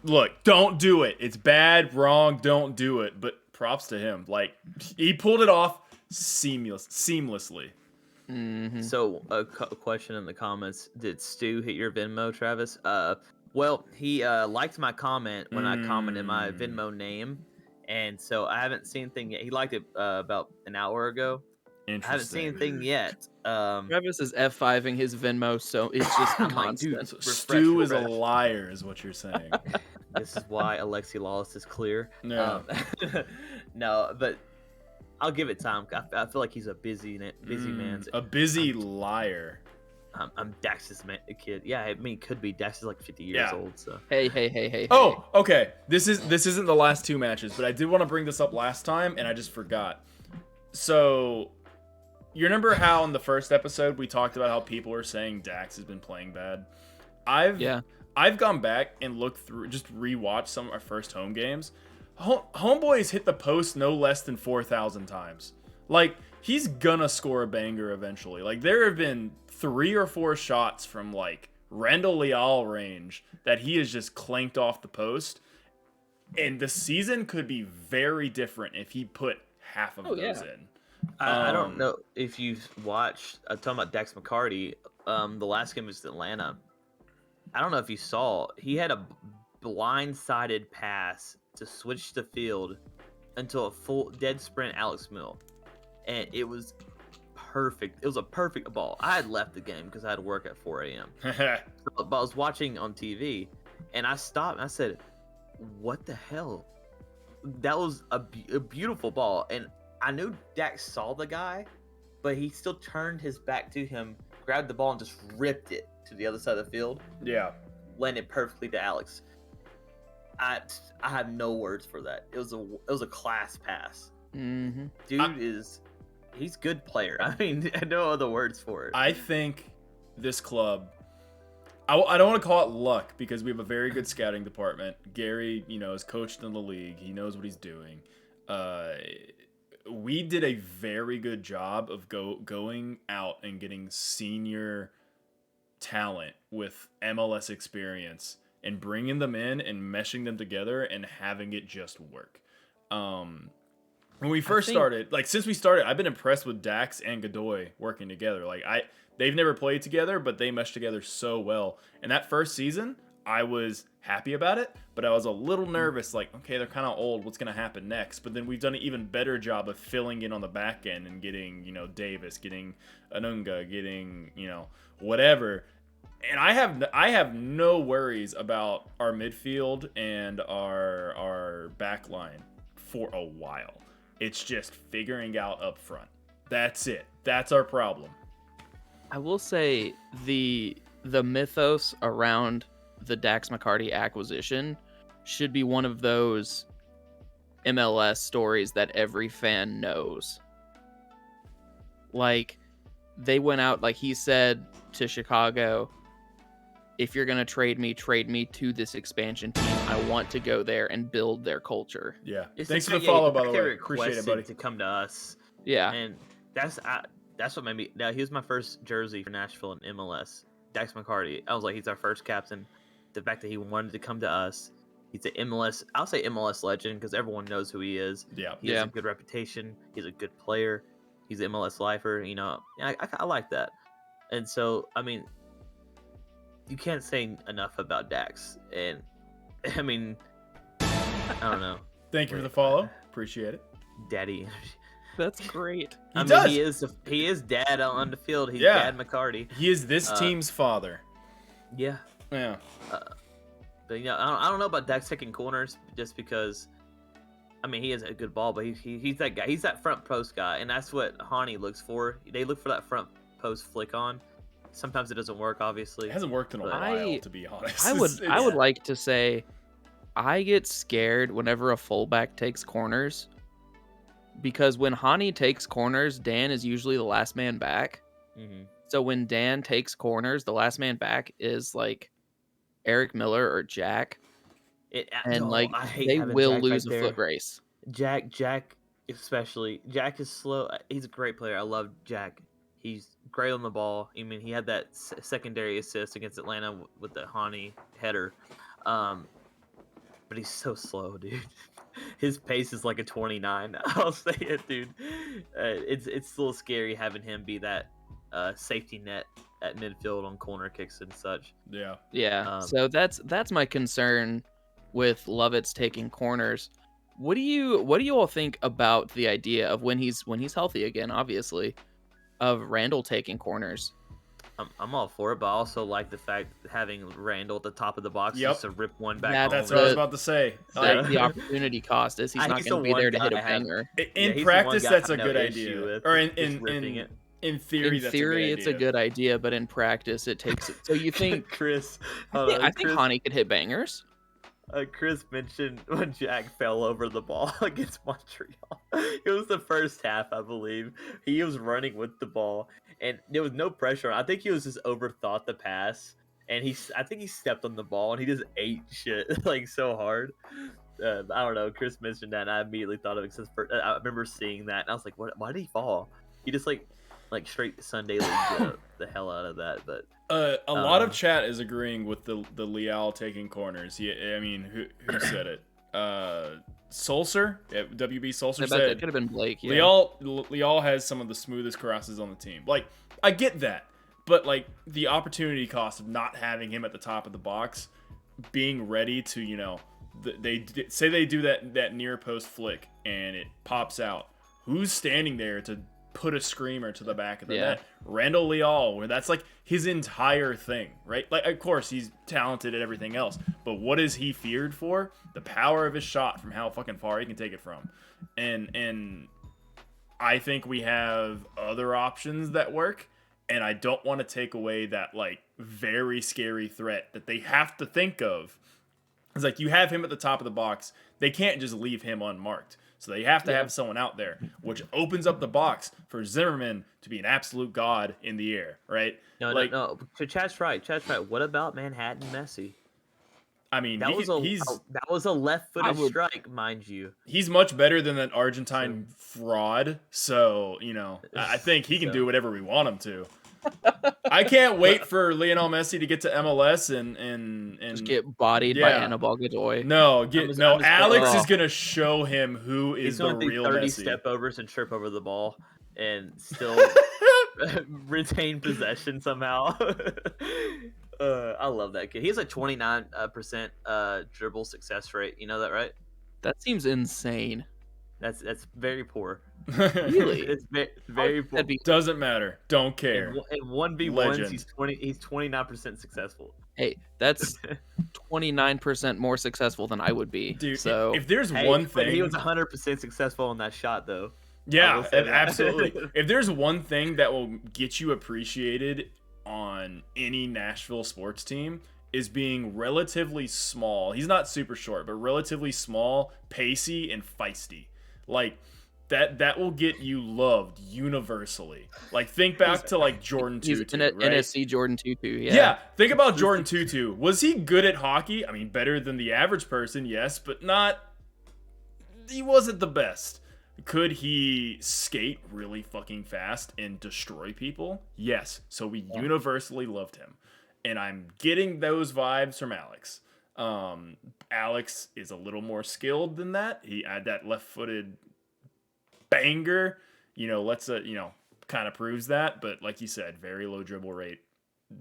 look, don't do it. It's bad, wrong, don't do it. But props to him. Like, he pulled it off seamlessly. Mhm. So, a question in the comments: did Stu hit your Venmo, Travis? Well, he liked my comment when I commented my Venmo name, and so I haven't seen anything yet. He liked it about an hour ago. I haven't seen Interesting. anything yet. Travis is F5ing his Venmo, so it's just I'm like, dude, constant. Stu is a refresh. liar, is what you're saying. This is why Alexi Lawless is clear. Yeah. No, but I'll give it time. I feel like he's a busy man. A busy liar. I'm Dax's kid. Yeah, I mean, could be. Dax is like 50 years Yeah. old, so. Hey. Oh, okay. This isn't the last two matches, but I did want to bring this up last time, and I just forgot. So, you remember how in the first episode we talked about how people were saying Dax has been playing bad? I've gone back and looked through, just rewatched some of our first home games. Homeboy's hit the post no less than 4,000 times. Like, he's gonna score a banger eventually. Like, there have been 3 or 4 shots from like Randall Leal range that he has just clanked off the post. And the season could be very different if he put half of those in. I don't know if you've watched. I'm talking about Dax McCarty. The last game was Atlanta. I don't know if you saw. He had a blindsided pass to switch the field into a full dead sprint Alex Mill, and it was perfect. It was a perfect ball. I had left the game because I had to work at 4 a.m. But I was watching on TV, and I stopped and I said, "What the hell?" That was a beautiful ball, and I knew Dax saw the guy, but he still turned his back to him, grabbed the ball, and just ripped it to the other side of the field. Yeah. Landed perfectly to Alex. I have no words for that. It was a class pass. Mm-hmm. Dude he's a good player. I mean, no other words for it. I think this club, I don't want to call it luck because we have a very good scouting department. Gary, is coached in the league. He knows what he's doing. We did a very good job of going out and getting senior talent with MLS experience and bringing them in and meshing them together and having it just work. When we first started, since we started, I've been impressed with Dax and Godoy working together. They've never played together, but they meshed together so well. And that first season, I was happy about it, but I was a little nervous. Okay, they're kind of old. What's going to happen next? But then we've done an even better job of filling in on the back end and getting, Davis, getting Anunga, getting, whatever. And I have no worries about our midfield and our back line for a while. It's just figuring out up front. That's it. That's our problem. I will say the mythos around the Dax McCarty acquisition should be one of those MLS stories that every fan knows. They went out, he said to Chicago, if you're going to trade me to this expansion team. I want to go there and build their culture. Yeah. Thanks for the follow, by the way. Appreciate it, buddy. To come to us. Yeah. And that's what made me. Now, he was my first jersey for Nashville in MLS. Dax McCarty. I was like, he's our first captain. The fact that he wanted to come to us. He's an MLS. I'll say MLS legend because everyone knows who he is. Yeah. He has a good reputation. He's a good player. He's an MLS lifer. I like that. And so, I mean, you can't say enough about Dax. And I mean, I don't know. Thank you for the follow. Appreciate it, Daddy. That's great. He is dad on the field. He's Dad McCarty. He is this team's father. Yeah. Yeah. But I don't know about Dax taking corners just because. I mean, he has a good ball, but he's that guy. He's that front post guy, and that's what Hani looks for. They look for that front post flick on. Sometimes it doesn't work, obviously. It hasn't worked in a while, to be honest. I would like to say I get scared whenever a fullback takes corners because when Hani takes corners, Dan is usually the last man back. Mm-hmm. So when Dan takes corners, the last man back is Eric Miller or Jack. They will lose a foot race. Jack especially. Jack is slow. He's a great player. I love Jack. He's great on the ball. I mean, he had that secondary assist against Atlanta with the Hani header. But he's so slow, dude. His pace is like a 29. I'll say it, dude. It's a little scary having him be that safety net at midfield on corner kicks and such. Yeah. Yeah. So that's my concern with Lovitz taking corners. What do you all think about the idea of when he's healthy again, obviously, of Randall taking corners? I'm all for it, but I also like the fact that having Randall at the top of the box just to rip one back home. That's what I was about to say. The opportunity cost is he's not going to be there to hit a banger. In practice, that's a good idea. Or in theory, it's a good idea, but in practice, it takes it. So you think Chris? I think Hani could hit bangers. Chris mentioned when Jack fell over the ball against Montreal. It was the first half, I believe. He was running with the ball, and there was no pressure. I think he was just overthought the pass, and I think he stepped on the ball, and he just ate shit so hard. I don't know. Chris mentioned that, and I immediately thought of it because I remember seeing that, and I was like, "Why did he fall?" He just like straight Sunday league the hell out of that, but. A lot of chat is agreeing with the Leal taking corners. I mean, who said it? Solser, WB Solser said it could have been Blake. Yeah. Leal has some of the smoothest crosses on the team. I get that, but the opportunity cost of not having him at the top of the box, being ready to they do that near post flick and it pops out. Who's standing there to put a screamer to the back of the net? Randall Leal, where that's his entire thing, right? Of course he's talented at everything else, but what is he feared for? The power of his shot from how fucking far he can take it from. And I think we have other options that work, and I don't want to take away that very scary threat that they have to think of It's like you have him at the top of the box. They can't just leave him unmarked. So they have to have someone out there, which opens up the box for Zimmerman to be an absolute god in the air, right? No. So Chad's right. What about Manhattan Messi? I mean, That was a left-footed strike, mind you. He's much better than that Argentine fraud. So, I think he can do whatever we want him to. I can't wait for Lionel Messi to get to MLS and just get bodied by Anibal Godoy. Alex is gonna show him who is the real Messi. 30 step-overs and trip over the ball and still retain possession somehow. I love that kid. He has a 29% dribble success rate. You know that, right? That seems insane. That's very poor. Really? It's very poor. Doesn't matter. Don't care. In 1v1s, he's 29% successful. Hey, that's 29% more successful than I would be. Dude, so if there's one thing, he was 100% successful on that shot, though. Yeah, absolutely. If there's one thing that will get you appreciated on any Nashville sports team, is being relatively small. He's not super short, but relatively small, pacey, and feisty. Like that will get you loved universally. Like think back to like Jordan Tutu, right? NSC Jordan Tutu, yeah. Think about Jordan Tutu. Was he good at hockey? I mean, better than the average person, yes, but not. He wasn't the best. Could he skate really fucking fast and destroy people? Yes. So we universally loved him. And I'm getting those vibes from Alex. Alex is a little more skilled than that. He had that left-footed banger. Kind of proves that. But like you said, very low dribble rate.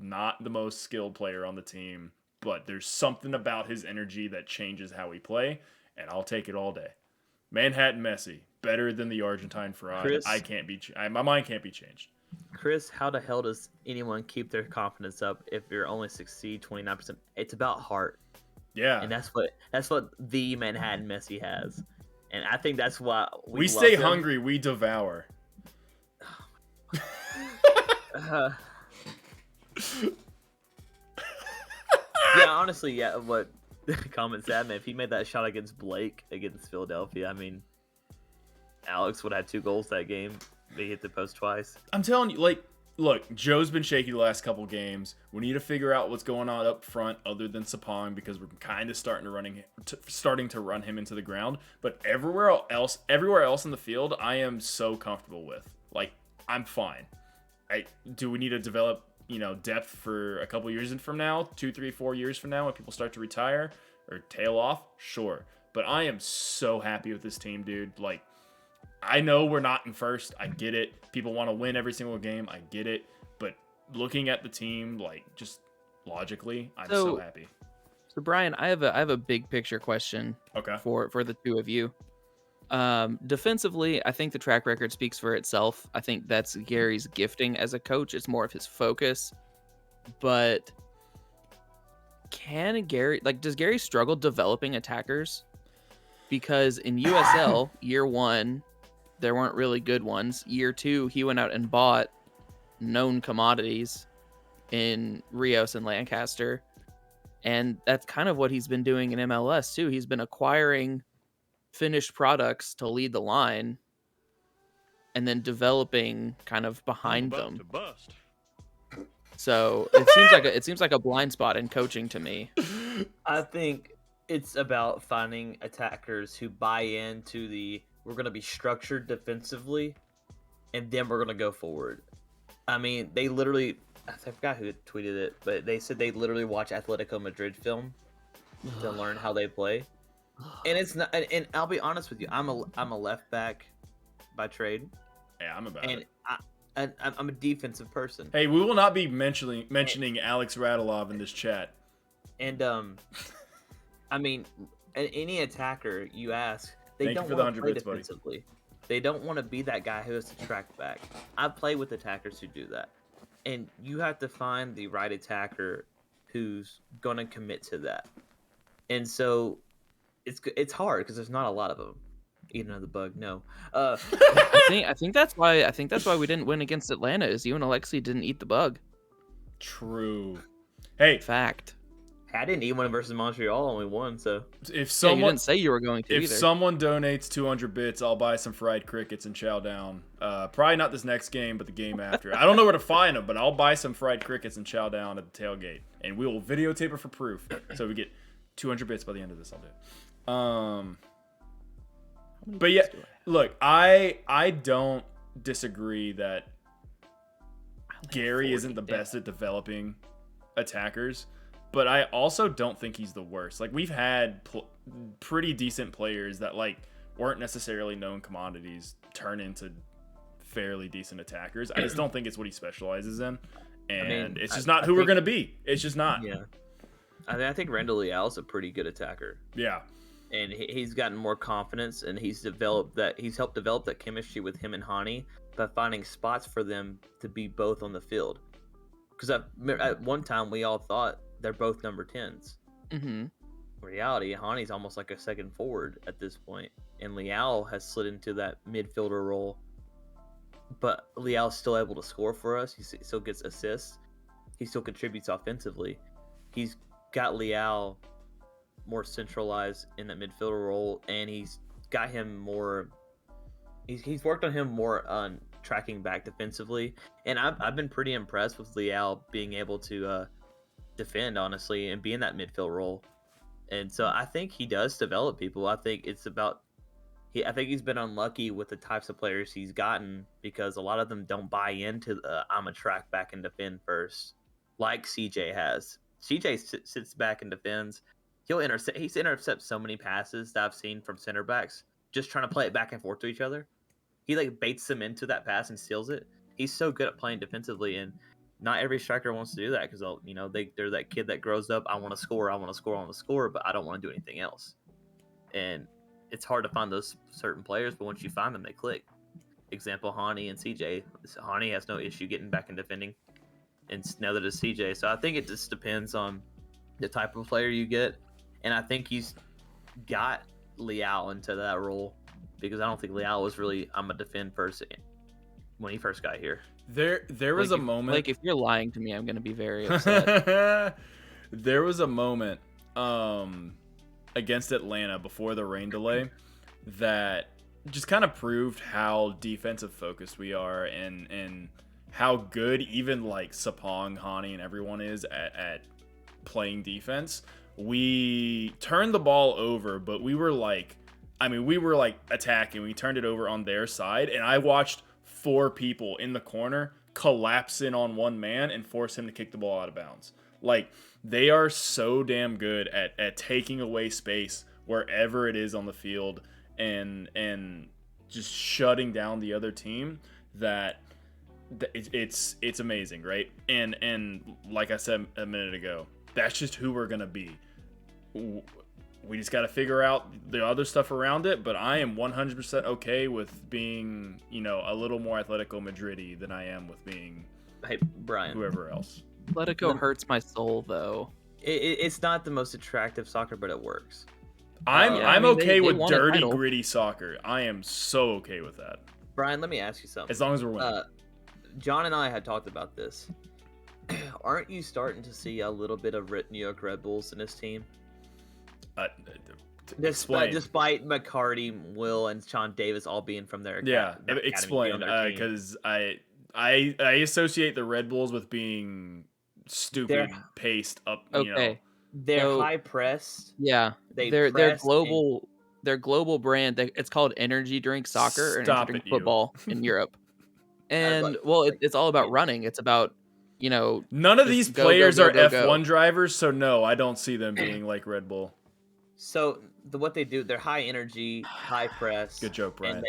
Not the most skilled player on the team. But there's something about his energy that changes how we play. And I'll take it all day. Manhattan Messi, better than the Argentine fraud. Chris, my mind can't be changed. Chris, how the hell does anyone keep their confidence up if you're only succeed 29%? It's about heart. Yeah. And that's what the Manhattan Messi has. And I think that's why we stay hungry, we devour. Yeah, honestly, what the comment said, man, if he made that shot against Blake against Philadelphia, I mean, Alex would have 2 goals that game. They hit the post twice. I'm telling you, look, Joe's been shaky the last couple games. We need to figure out what's going on up front other than Sapong because we're kind of starting to run him into the ground. But everywhere else in the field, I am so comfortable with. Like, I'm fine. Do we need to develop, depth for a couple years from now, 2, 3, 4 years from now when people start to retire or tail off? Sure. But I am so happy with this team, dude. Like, I know we're not in first. I get it. People want to win every single game. I get it. But looking at the team, just logically, I'm so happy. So Brian, I have a big picture question. Okay. For the two of you. Defensively, I think the track record speaks for itself. I think that's Gary's gifting as a coach. It's more of his focus. But does Gary struggle developing attackers? Because in USL, year 1, there weren't really good ones. Year 2, he went out and bought known commodities in Rios and Lancaster. And that's kind of what he's been doing in MLS too. He's been acquiring finished products to lead the line and then developing kind of behind them. So it seems like a blind spot in coaching to me. I think it's about finding attackers who buy into we're going to be structured defensively, and then we're going to go forward. I mean, they literally, I forgot who tweeted it, but they said they literally watch Atletico Madrid film to learn how they play. And it's not, and I'll be honest with you, I'm a left back by trade. Yeah, I'm about it. And I'm a defensive person. Hey, we will not be mentioning Alex Radulov in this chat. And I mean, any attacker you ask, they Thank don't you for want the to play 100 bits, buddy. defensively. They don't want to be that guy who has to track back. I play with attackers who do that, and you have to find the right attacker who's going to commit to that. And so it's hard because there's not a lot of them. Even though the bug, no. I think that's why we didn't win against Atlanta. Is you and Alexi didn't eat the bug. True. Hey, fact. I didn't eat one versus Montreal, only one. So If Yeah, you someone didn't say you were going to if either. someone donates 200 bits, I'll buy some fried crickets and chow down. Probably not this next game, but the game after. I don't know where to find them, but I'll buy some fried crickets and chow down at the tailgate, and we will videotape it for proof. So we get 200 bits by the end of this. I'll do it. How many But yeah, bits do I have? look, I don't disagree that I only have Gary 40. isn't the Damn. best at developing attackers, but I also don't think he's the worst. Like, we've had pretty decent players that like weren't necessarily known commodities turn into fairly decent attackers. I just don't think it's what he specializes in, and it's just not who we're gonna be. It's just not. yeah, I think Randall Leal's a pretty good attacker, Yeah. and he's gotten more confidence, and he's helped develop that chemistry with him and Hani by finding spots for them to be both on the field. Because at one time we all thought they're both number 10s. Mhm. In reality, Hani's almost like a second forward at this point, and Leal has slid into that midfielder role. But Leal's still able to score for us. He still gets assists. He still contributes offensively. He's got Leal more centralized in that midfielder role, and he's got him more. He's worked on him more on tracking back defensively, and I've been pretty impressed with Leal being able to defend, honestly, and be in that midfield role. And so I think he does develop people. I think it's about I think he's been unlucky with the types of players he's gotten, because a lot of them don't buy into the I'm a track back and defend first, like CJ has. CJ sits back and defends. He'll intercept. He's intercepted so many passes that I've seen from center backs just trying to play it back and forth to each other. He like baits them into that pass and steals it. He's so good at playing defensively, and not every striker wants to do that, because they're that kid that grows up. I want to score. I want to score. I want to score, but I don't want to do anything else. And it's hard to find those certain players, but once you find them, they click. Example, Hani and CJ. Hani has no issue getting back and defending, and neither does CJ. So I think it just depends on the type of player you get, and I think he's got Leal into that role, because I don't think Leal was really I'm a defend first when he first got here. There was a moment. Like, if you're lying to me, I'm gonna be very upset. There was a moment against Atlanta before the rain delay that just kind of proved how defensive focused we are, and how good even like Sapong, Hani, and everyone is at playing defense. We turned the ball over, but we were like attacking. We turned it over on their side, and I watched 4 people in the corner collapse in on one man and force him to kick the ball out of bounds. Like, they are so damn good at taking away space wherever it is on the field, and just shutting down the other team, that it's amazing, right? And like I said a minute ago, that's just who we're gonna be. We just got to figure out the other stuff around it, but I am 100% okay with being, a little more Atletico Madrid-y than I am with being Hey, Brian. whoever else. Atletico hurts my soul, though. It's not the most attractive soccer, but it works. I'm they okay with won a dirty, title. gritty soccer. I am so okay with that. Brian, let me ask you something. As long as we're winning. John and I had talked about this. Aren't you starting to see a little bit of New York Red Bulls in this team? Explain. Despite McCarty, Will, and Sean Davis all being from their Yeah, their academy explain. on their team. Because I associate the Red Bulls with being stupid, paced up. Okay. They're So- high pressed. Yeah. They They're press global. Their global brand. It's called Energy Drink Soccer or Stop Energy Drink it, you. Football in Europe. And like- well, it's all about running. It's about None of just these go, players go, are go, go. F1 drivers, so no, I don't see them being like Red Bull. So what they do, they're high energy, high press. Good joke, Brian. And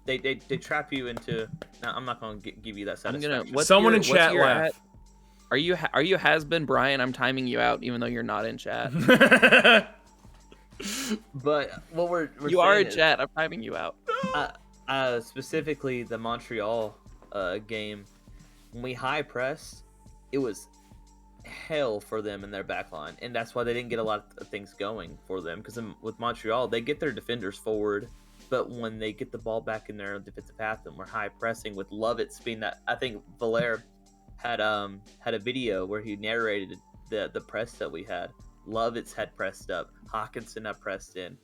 they trap you into. Now, I'm not going to give you that I'm satisfaction. gonna. Someone in what's chat your laugh. Are you has been Brian? I'm timing you out, even though you're not in chat. But what we're You are saying in chat. I'm timing you out. specifically the Montreal game, when we high pressed, it was hell for them in their back line, and that's why they didn't get a lot of things going for them, because with Montreal they get their defenders forward, but when they get the ball back in their defensive half, and we're high pressing with Lovitz being that. I think Valère had a video where he narrated the press that we had, Lovitz had pressed up, Hawkinson had pressed in,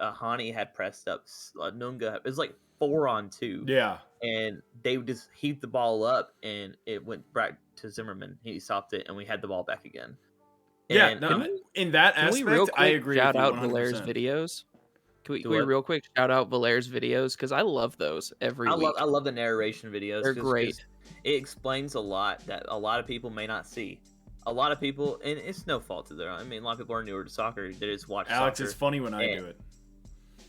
Hani had pressed up, Nunga. It was like 4-on-2. Yeah. And they would just heaved the ball up, and it went back to Zimmerman. He stopped it, and we had the ball back again. Yeah, And no, in that Can we real aspect, I quick agree shout with you out Valaire's 100%. videos? Can Do we what? real quick shout out Valaire's videos? Because I love those every week. I love the narration videos. They're 'cause great. it explains a lot that a lot of people may not see. A lot of people, and it's no fault of their own. I mean, a lot of people are newer to soccer. They just watch Alex, soccer. it's funny when I and do it.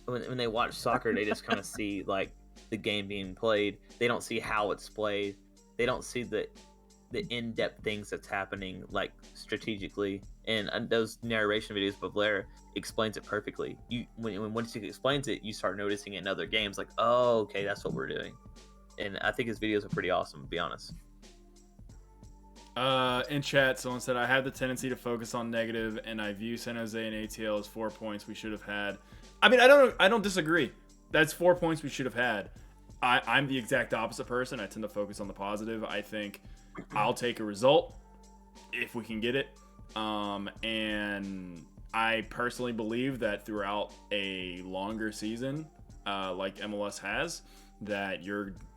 when they watch soccer, they just kind of see like the game being played. They don't see how it's played. They don't see the in-depth things that's happening like strategically. And those narration videos by Blair explains it perfectly. Once he explains it, you start noticing it in other games. Like, oh, okay, that's what we're doing. And I think his videos are pretty awesome, to be honest. In chat, someone said, I have the tendency to focus on negative, and I view San Jose and ATL as 4 points we should have had. I mean, I don't disagree. That's 4 points we should have had. I'm the exact opposite person. I tend to focus on the positive. I think I'll take a result if we can get it. And I personally believe that throughout a longer season, like MLS has, that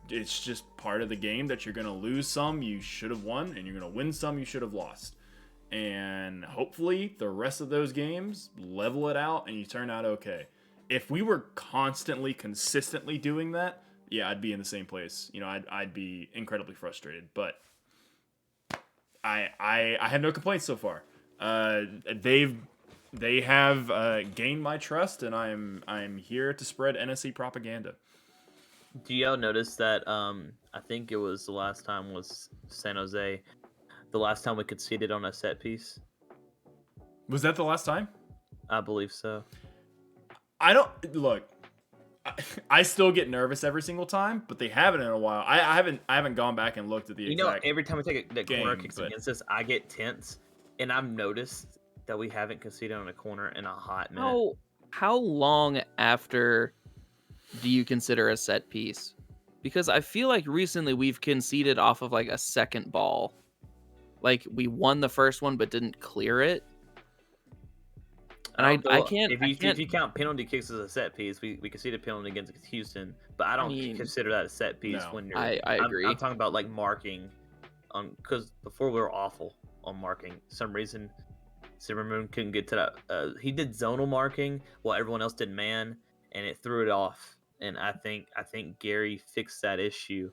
it's just part of the game that you're going to lose some you should have won, and you're going to win some you should have lost. And hopefully the rest of those games level it out and you turn out okay. If we were consistently doing that, yeah, I'd be in the same place. You know, I'd be incredibly frustrated. But I have no complaints so far. They have gained my trust, and I'm here to spread NSC propaganda. Do y'all notice that? I think it was the last time was San Jose. The last time we conceded on a set piece. Was that the last time? I believe so. I don't look. I still get nervous every single time, but they haven't in a while. I haven't gone back and looked at the exact. Every time we take the corner game, kicks but- against us, I get tense, and I've noticed that we haven't conceded on a corner in a hot minute. How long after do you consider a set piece? Because I feel like recently we've conceded off of like a second ball. Like we won the first one but didn't clear it. And I can't. If you count penalty kicks as a set piece, we conceded penalty against Houston, but I don't consider that a set piece No. when you're. I agree. I'm talking about like marking, because before we were awful on marking. For some reason, Zimmerman couldn't get to that. He did zonal marking while everyone else did man, and it threw it off. And I think Gary fixed that issue.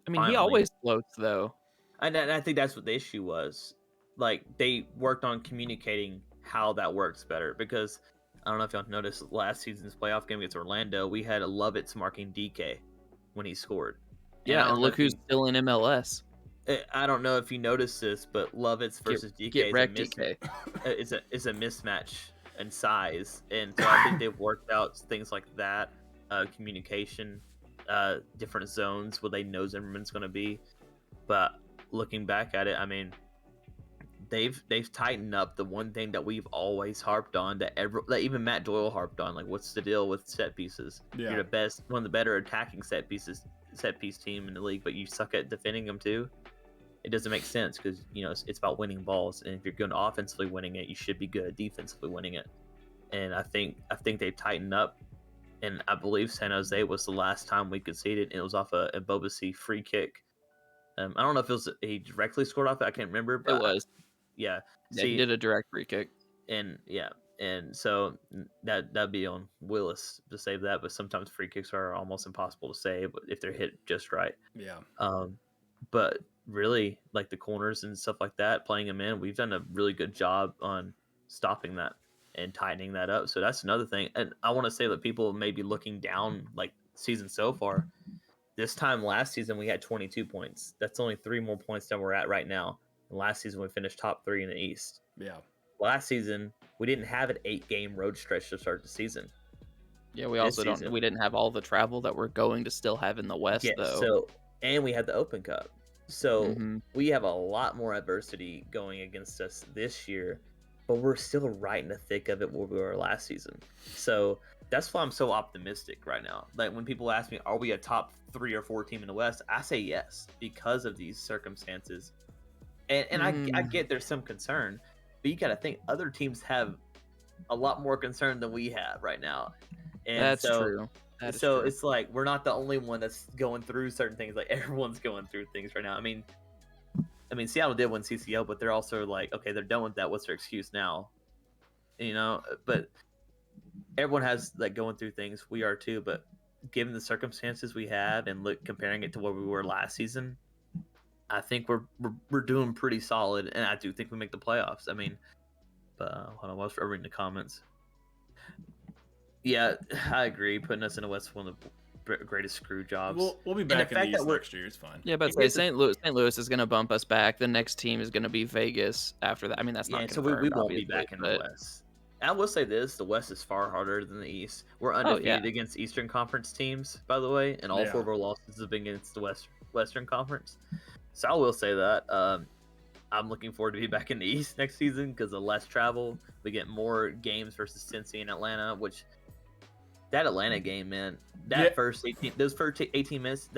I mean, finally. he always floats though. And I think that's what the issue was. Like, they worked on communicating how that works better, because I don't know if y'all noticed last season's playoff game against Orlando, we had Lovitz marking DK when he scored. Yeah, and look who's still in MLS. I don't know if you noticed this, but Lovitz versus DK is a mismatch in size, and so I think they've worked out things like that, communication, different zones where they know Zimmerman's going to be. But looking back at it, I mean, they've tightened up the one thing that we've always harped on, that even Matt Doyle harped on, like, what's the deal with set pieces? Yeah. You're one of the better attacking set piece team in the league, but you suck at defending them too. It doesn't make sense, because it's about winning balls, and if you're good offensively winning it, you should be good at defensively winning it. And I think they've tightened up, and I believe San Jose was the last time we conceded, and it was off a Bobasi free kick. I don't know if he directly scored off it. I can't remember. But It was. Yeah. He did a direct free kick. And so that'd be on Willis to save that. But sometimes free kicks are almost impossible to save if they're hit just right. Yeah. But really, like the corners and stuff like that, playing them in, we've done a really good job on stopping that and tightening that up. So that's another thing. And I want to say that people may be looking down like season so far. This time last season, we had 22 points. That's only 3 more points than we're at right now. And last season, we finished top 3 in the East. Yeah. Last season, we didn't have an 8-game road stretch to start the season. Yeah, we also we didn't have all the travel that we're going to still have in the West, though. And we had the Open Cup. So we have a lot more adversity going against us this year, but we're still right in the thick of it where we were last season. So that's why I'm so optimistic right now. Like, when people ask me, are we a top 3 or 4 team in the West? I say yes, because of these circumstances. And I get there's some concern, But you got to think other teams have a lot more concern than we have right now, and That's true. That is so true. it's like we're not the only one that's going through certain things. Like everyone's going through things right now. I mean, Seattle did win CCL, but they're also like, okay, they're done with that. What's their excuse now? You know, but everyone has like going through things. We are too, but given the circumstances we have and look comparing it to where we were last season, I think we're doing pretty solid, and I do think we make the playoffs. I mean, but hold on, I was reading the comments. Yeah, I agree. Putting us in the West is one of the greatest screw jobs. We'll be the back in fact the that East we're- next year. It's fine. Yeah, but And say here's the- St. Louis is going to bump us back. The next team is going to be Vegas after that. I mean, that's Yeah, not so confirmed. we won't be obviously, back in the but- West. And I will say this: the West is far harder than the East. We're yeah. undefeated against Eastern Conference teams, by the way, and all Yeah. 4 of our losses have been against the Western Conference. So I will say that I'm looking forward to be back in the East next season because of less travel. We get more games versus Cincy and Atlanta, which that Atlanta game, man, that Yeah. those first 18 minutes,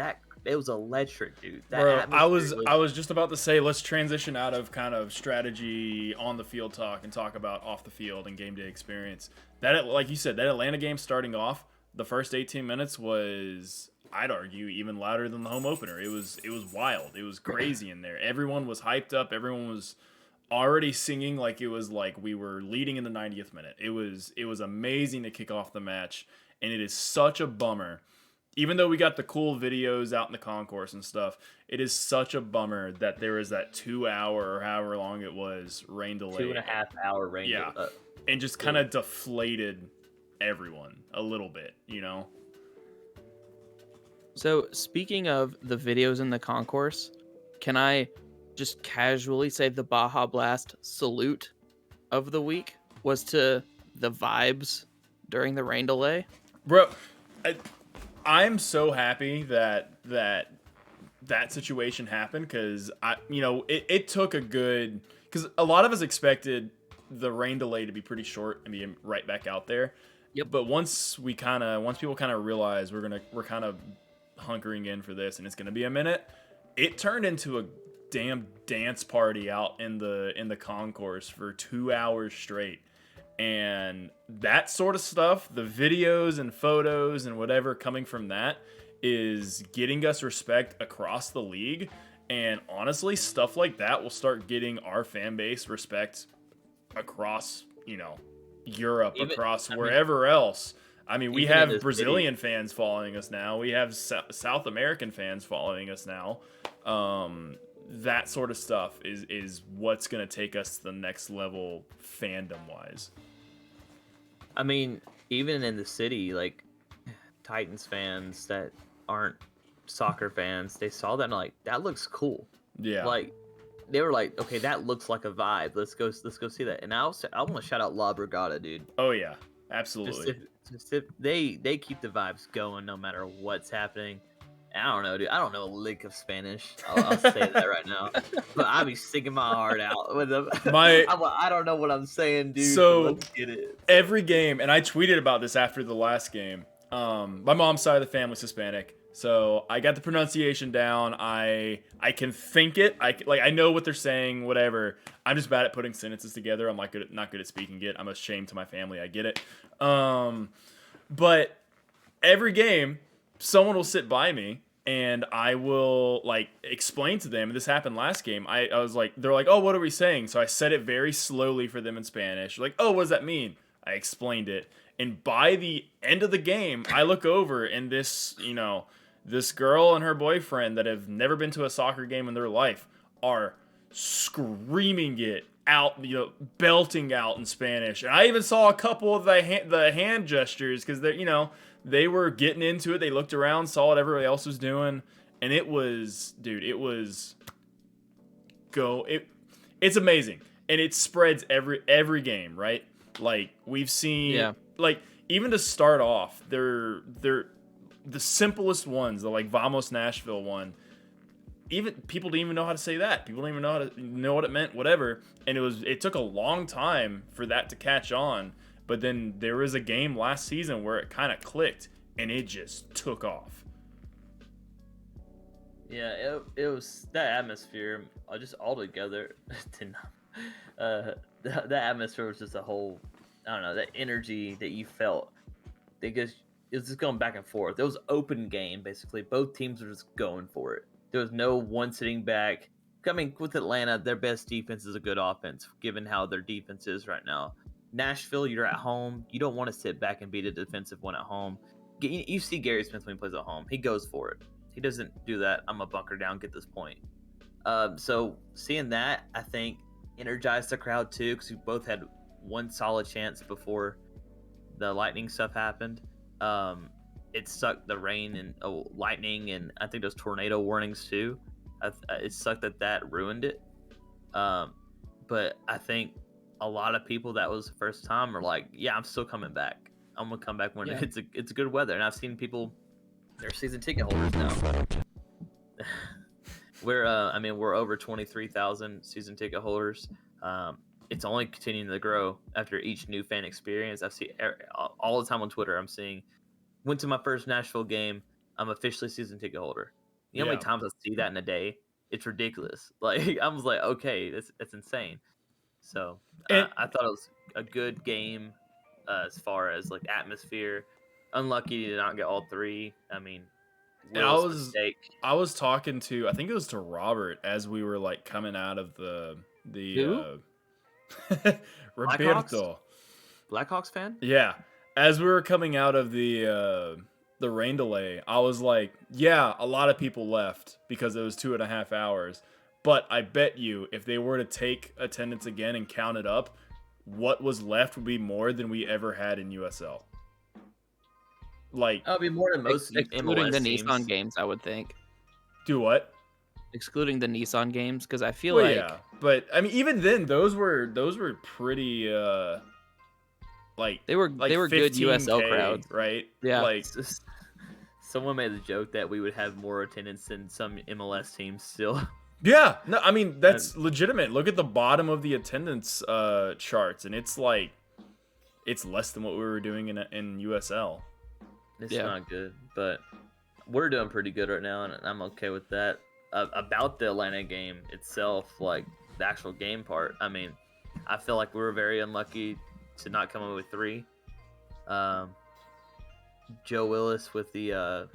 it was electric, dude. That Bro, atmosphere I was just about to say let's transition out of kind of strategy on the field talk and talk about off the field and game day experience. That, like you said, that Atlanta game starting off, the first 18 minutes was, I'd argue, even louder than the home opener. It was wild. It was crazy in there. Everyone was hyped up. Everyone was already singing like it was like we were leading in the 90th minute. It was amazing to kick off the match, and it is such a bummer. Even though we got the cool videos out in the concourse and stuff, it is such a bummer that there was that 2 hour or however long it was rain delay. 2.5 hour rain. Yeah. And just kind of deflated everyone a little bit, you know? So, speaking of the videos in the concourse, can I just casually say the Baja Blast salute of the week was to the vibes during the rain delay? Bro, I'm so happy that situation happened because it took a good, because a lot of us expected the rain delay to be pretty short and be right back out there. Yep. But once people kind of realize we're kind of hunkering in for this and it's gonna be a minute, it turned into a damn dance party out in the concourse for 2 hours straight. And that sort of stuff, the videos and photos and whatever coming from that is getting us respect across the league. And honestly, stuff like that will start getting our fan base respect across, Europe, wherever else. I mean, we Even in have this Brazilian fans following us now. We have South American fans following us now. That sort of stuff is what's going to take us to the next level fandom-wise. I mean, even in the city, like Titans fans that aren't soccer fans, they saw that and like, that looks cool. Yeah. Like they were like, okay, that looks like a vibe. Let's go see that. And I want to shout out La Brigada, dude. Oh yeah, absolutely. They keep the vibes going no matter what's happening. I don't know, dude. I don't know a lick of Spanish. I'll say that right now. But I be singing my heart out with them. I don't know what I'm saying, dude. So let's get it. Every game, and I tweeted about this after the last game. My mom's side of the family's Hispanic, so I got the pronunciation down. I can think it. I know what they're saying. Whatever. I'm just bad at putting sentences together. I'm not good at speaking it. I'm a shame to my family. I get it. But every game, someone will sit by me and I will explain to them. This happened last game. I was like, they're like, oh, what are we saying? So I said it very slowly for them in Spanish. Like, oh, what does that mean? I explained it. And by the end of the game, I look over and this girl and her boyfriend that have never been to a soccer game in their life are screaming it out, belting out in Spanish. And I even saw a couple of the hand gestures because they were getting into it. They looked around, saw what everybody else was doing, and it's amazing. And it spreads every game, right? Like we've seen, even to start off, they're the simplest ones, the Vamos Nashville one. Even people didn't even know how to say that. People didn't even know what it meant, whatever. And it took a long time for that to catch on. But then there was a game last season where it kind of clicked and it just took off. Yeah, it was that atmosphere just all together The atmosphere was just a whole, I don't know, that energy that you felt. Because it was just going back and forth. It was open game basically. Both teams were just going for it. There was no one sitting back. I mean, with Atlanta, their best defense is a good offense, given how their defense is right now. Nashville, you're at home. You don't want to sit back and beat a defensive one at home. You see Gary Smith when he plays at home. He goes for it. He doesn't do that. I'm a bunker down, get this point. So seeing that, I think, energized the crowd too, because we both had one solid chance before the lightning stuff happened. It sucked, the rain and lightning, and I think those tornado warnings too. It sucked that ruined it. But I think a lot of people that was the first time are like, yeah, I'm still coming back. I'm gonna come back when it's a good weather. And I've seen people, they're season ticket holders now. We're over 23,000 season ticket holders. It's only continuing to grow after each new fan experience. I've seen all the time on Twitter. I'm seeing, went to my first Nashville game. I'm officially season ticket holder. You know how many times I see that in a day? It's ridiculous. Like, I was like, okay, that's insane. So I thought it was a good game as far as like atmosphere. Unlucky to not get all three. I mean, And I was talking to, I think it was to Robert, as we were like coming out of the Roberto. Blackhawks fan? Yeah. As we were coming out of the rain delay, I was like, yeah, a lot of people left because it was 2.5 hours. But I bet you if they were to take attendance again and count it up, what was left would be more than we ever had in USL. Like, it'll be more than most excluding MLS the teams. Nissan games, I would think. Do what? Excluding the Nissan games, because I feel like yeah, but I mean, even then, those were pretty like they were good USL crowds, right? Yeah, like someone made the joke that we would have more attendance than some MLS teams still. Yeah, no, I mean that's legitimate. Look at the bottom of the attendance charts, and it's like it's less than what we were doing in USL. It's not good, but we're doing pretty good right now, and I'm okay with that. About the Atlanta game itself, like the actual game part, I mean, I feel like we were very unlucky to not come away with 3. Joe Willis with the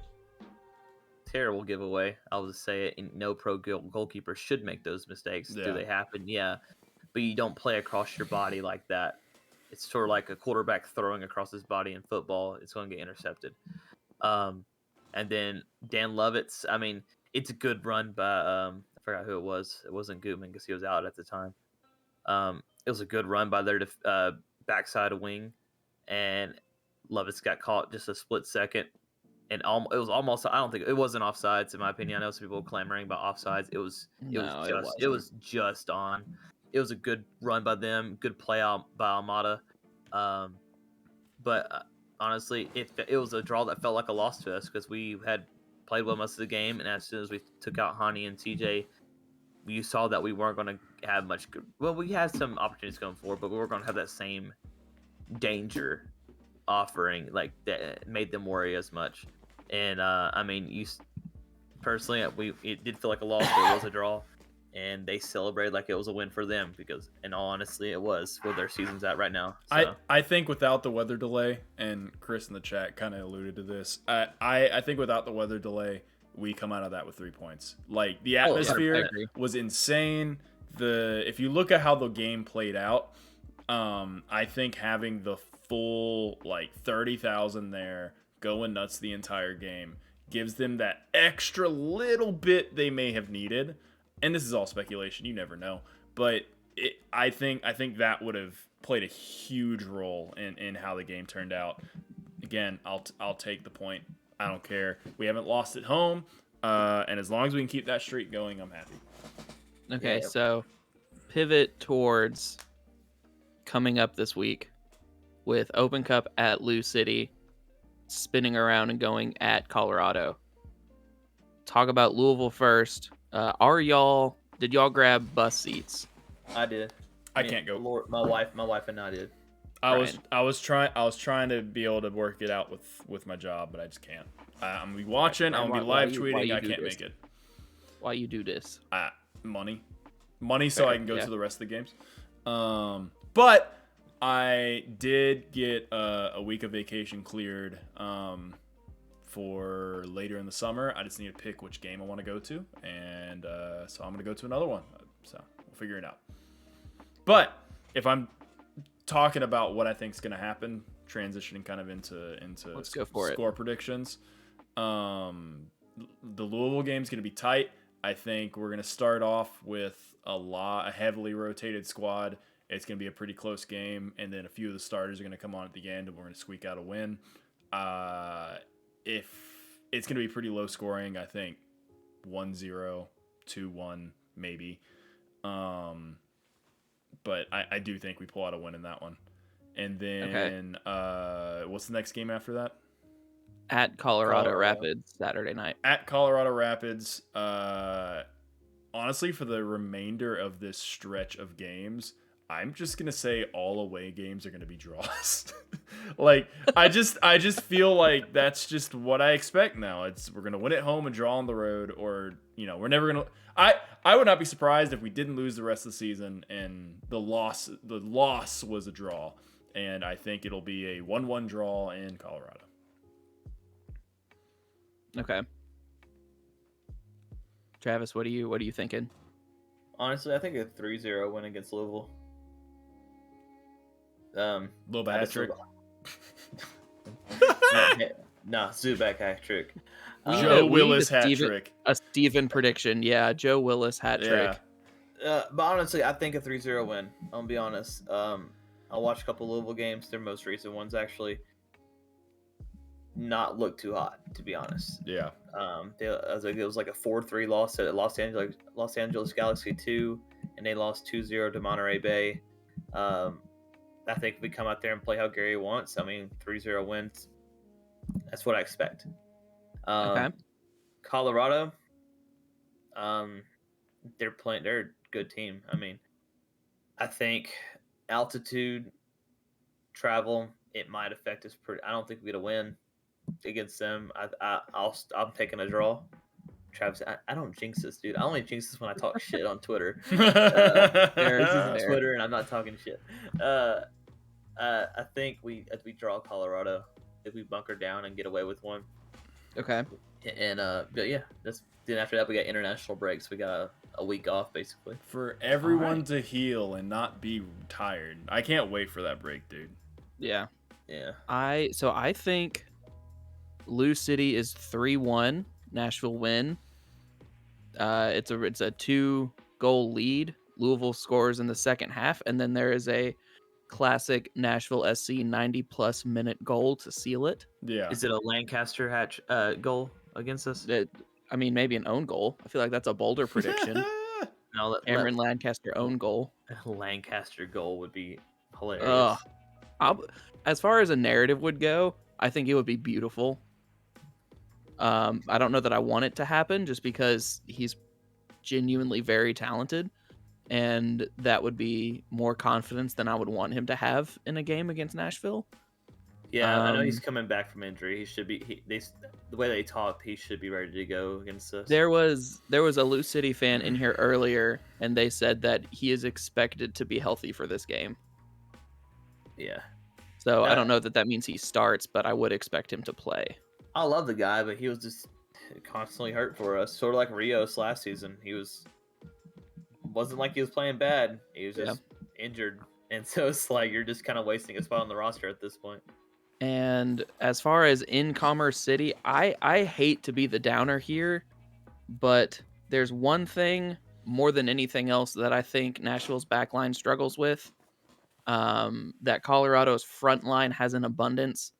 terrible giveaway. I'll just say it. No pro goalkeeper should make those mistakes. Yeah. Do they happen? Yeah. But you don't play across your body like that. It's sort of like a quarterback throwing across his body in football. It's going to get intercepted. And then Dan Lovitz, I mean, it's a good run by, I forgot who it was. It wasn't Gutman because he was out at the time. It was a good run by their backside wing. And Lovitz got caught just a split second. And it was almost, I don't think, it wasn't offsides in my opinion. I know some people clamoring about offsides. It was just on. It was a good run by them, good play out by Almada. But honestly, it was a draw that felt like a loss to us because we had played well most of the game, and as soon as we took out Hani and CEEJ, you saw that we weren't going to have much good. Well, we had some opportunities going forward, but we weren't going to have that same danger offering like that made them worry as much. And I mean, personally, it did feel like a loss, but it was a draw. And they celebrated like it was a win for them because, in all honesty, it was where their season's at right now. So. I think without the weather delay, and Chris in the chat kind of alluded to this, I think without the weather delay, we come out of that with 3 points. Like, the atmosphere was insane. If you look at how the game played out, I think having the full, like, 30,000 there going nuts the entire game gives them that extra little bit they may have needed. And this is all speculation, you never know. But I think that would have played a huge role in how the game turned out. Again, I'll take the point. I don't care. We haven't lost at home, and as long as we can keep that streak going, I'm happy. Okay, so pivot towards coming up this week with Open Cup at Lou City, spinning around and going at Colorado. Talk about Louisville first. Did y'all grab bus seats? I did. I can't go. Lord, my wife and I did. I was trying to be able to work it out with my job, but I just can't. I'm gonna be watching. I'm gonna be live tweeting. I can't make it. Why you do this? Money. money so Fair, I can go yeah. to the rest of the games. But I did get a week of vacation cleared for later in the summer. I just need to pick which game I want to go to, and so I'm going to go to another one. So we'll figure it out. But if I'm talking about what I think is going to happen, transitioning kind of into Let's go for score predictions, the Louisville game is going to be tight. I think we're going to start off with a heavily rotated squad. It's going to be a pretty close game, and then a few of the starters are going to come on at the end, and we're going to squeak out a win. If it's going to be pretty low scoring, I think 1-0, 2-1 maybe. But I do think we pull out a win in that one. And then what's the next game after that? At Colorado Rapids Saturday night. At Colorado Rapids. Honestly, for the remainder of this stretch of games, I'm just gonna say all away games are gonna be draws. Like I just feel like that's just what I expect now. We're gonna win at home and draw on the road, or we're never gonna. I would not be surprised if we didn't lose the rest of the season and the loss was a draw, and I think it'll be a 1-1 draw in Colorado. Okay. Travis, what are you thinking? Honestly, I think a 3-0 win against Louisville. Little bit hat trick. Nah, Zubak hat trick. Joe Willis hat trick. A Steven prediction. Yeah, Joe Willis hat trick. But honestly, I think a 3-0 win. I'll be honest. I'll watch a couple Louisville games. Their most recent ones actually not look too hot, to be honest. Yeah. It was like a 4-3 loss at Los Angeles Galaxy 2, and they lost 2-0 to Monterey Bay. I think if we come out there and play how Gary wants, 3-0 wins. That's what I expect. Okay. Colorado, they're a good team. I think altitude, travel, it might affect us pretty. I don't think we're gonna win against them. I'm taking a draw. Travis, I don't jinx this, dude. I only jinx this when I talk shit on Twitter. Twitter, and I'm not talking shit. I think we draw Colorado if we bunker down and get away with one. Okay. And but yeah, then after that we got international breaks. We got a week off basically for everyone to heal and not be tired. I can't wait for that break, dude. Yeah. Yeah. I think Lou City is 3-1. Nashville win. It's a 2-goal lead. Louisville scores in the second half, and then there is a classic Nashville SC 90+ minute goal to seal it. Yeah. Is it a Lancaster goal against us? Maybe an own goal. I feel like that's a bolder prediction. No, Cameron Lancaster own goal. Lancaster goal would be hilarious. As far as a narrative would go, I think it would be beautiful. I don't know that I want it to happen just because he's genuinely very talented, and that would be more confidence than I would want him to have in a game against Nashville. Yeah, I know he's coming back from injury. He should be. The way they talked, he should be ready to go against us. There was a Lou City fan in here earlier, and they said that he is expected to be healthy for this game. Yeah. So I don't know that means he starts, but I would expect him to play. I love the guy, but he was just constantly hurt for us. Sort of like Rios last season. Wasn't like he was playing bad. He was just injured. And so it's like you're just kind of wasting a spot on the roster at this point. And as far as in Commerce City, I hate to be the downer here, but there's one thing more than anything else that I think Nashville's backline struggles with, that Colorado's front line has in abundance,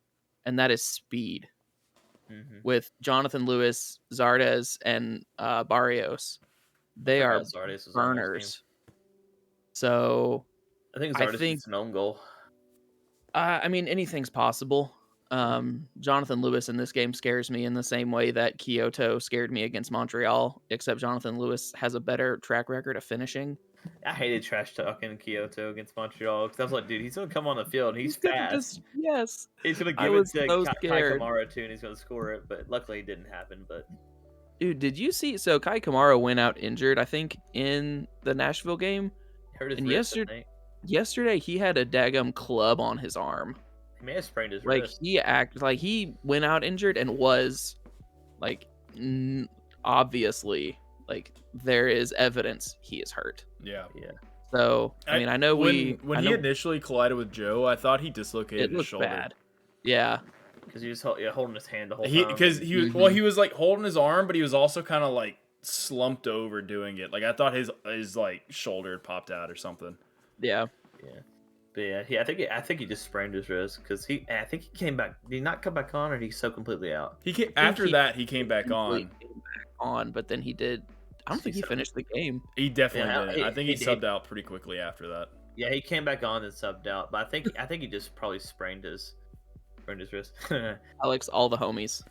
and that is speed. Mm-hmm. With Jonathan Lewis, Zardes, and Barrios. They are burners. So I think Zardes gets an own goal. Anything's possible. Jonathan Lewis in this game scares me in the same way that Kyoto scared me against Montreal, except Jonathan Lewis has a better track record of finishing. I hated trash talking Kyoto against Montreal because I was like, dude, he's going to come on the field. He's fast. Yes. He's going to give it to Kai Kamara too, and he's going to score it. But luckily it didn't happen. But Dude, did you see? So Kai Kamara went out injured, I think, in the Nashville game. Hurt his And wrist, I think. yesterday he had a daggum club on his arm. He may have sprained his Like wrist. he went out injured and was like obviously like there is evidence he is hurt. Yeah. Yeah. So I mean, I know when he he initially collided with Joe, I thought he dislocated it his looked shoulder. bad. Yeah. Because he was holding his hand the whole He time. because he was well, he was like holding his arm, but he was also kind of like slumped over doing it. Like I thought his like shoulder had popped out or something. Yeah. Yeah. But yeah, I think he just sprained his wrist because I think he came back. Did he not come back on, or did he so completely out? He came, after that he came back on. But then he did. I don't think he finished the game. He definitely did. I think he he subbed out pretty quickly after that. Yeah, he came back on and subbed out, but I think he just probably sprained his wrist. Alex, all the homies.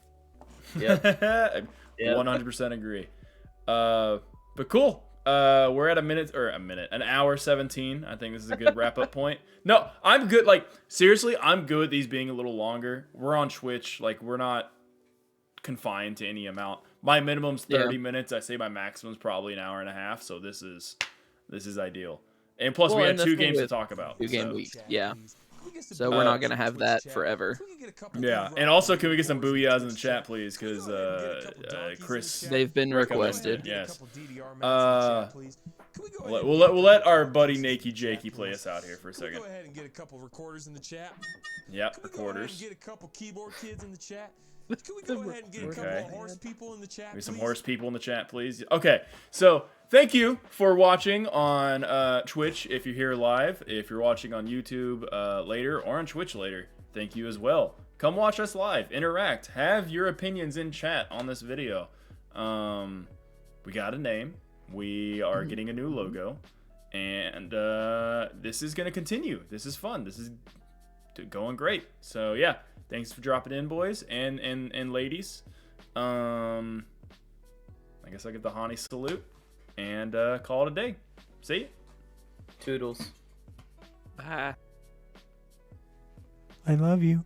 Yeah. 100% agree. But cool. We're at an hour 17. I think this is a good wrap up point. No, I'm good. Like seriously, I'm good with these being a little longer. We're on Twitch. Like we're not confined to any amount. My minimum's 30 minutes. I say my maximum's probably an hour and a half. So this is ideal. And plus we had 2 games to talk about. 2-game week. Yeah. So we're not gonna have that forever. Yeah, and also can we get some booyahs in the chat, please? Because Chris, they've been requested. Yes. We'll let our buddy Nakey Jakey play us out here for a second. Go ahead and get a couple recorders in the chat. Yep, Can we go ahead recorders. and get a couple keyboard kids in the chat? Can we go ahead and get a couple of horse people in the chat? Maybe some please? horse people in the chat, please. Okay, so thank you for watching on Twitch if you're here live. If you're watching on YouTube later or on Twitch later, thank you as well. Come watch us live, interact, have your opinions in chat on this video. We got a name. We are getting a new logo. And this is going to continue. This is fun. This is going great. So, yeah. Thanks for dropping in, boys and ladies. I guess I'll give the Hani salute and call it a day. See ya. Toodles. Bye. I love you.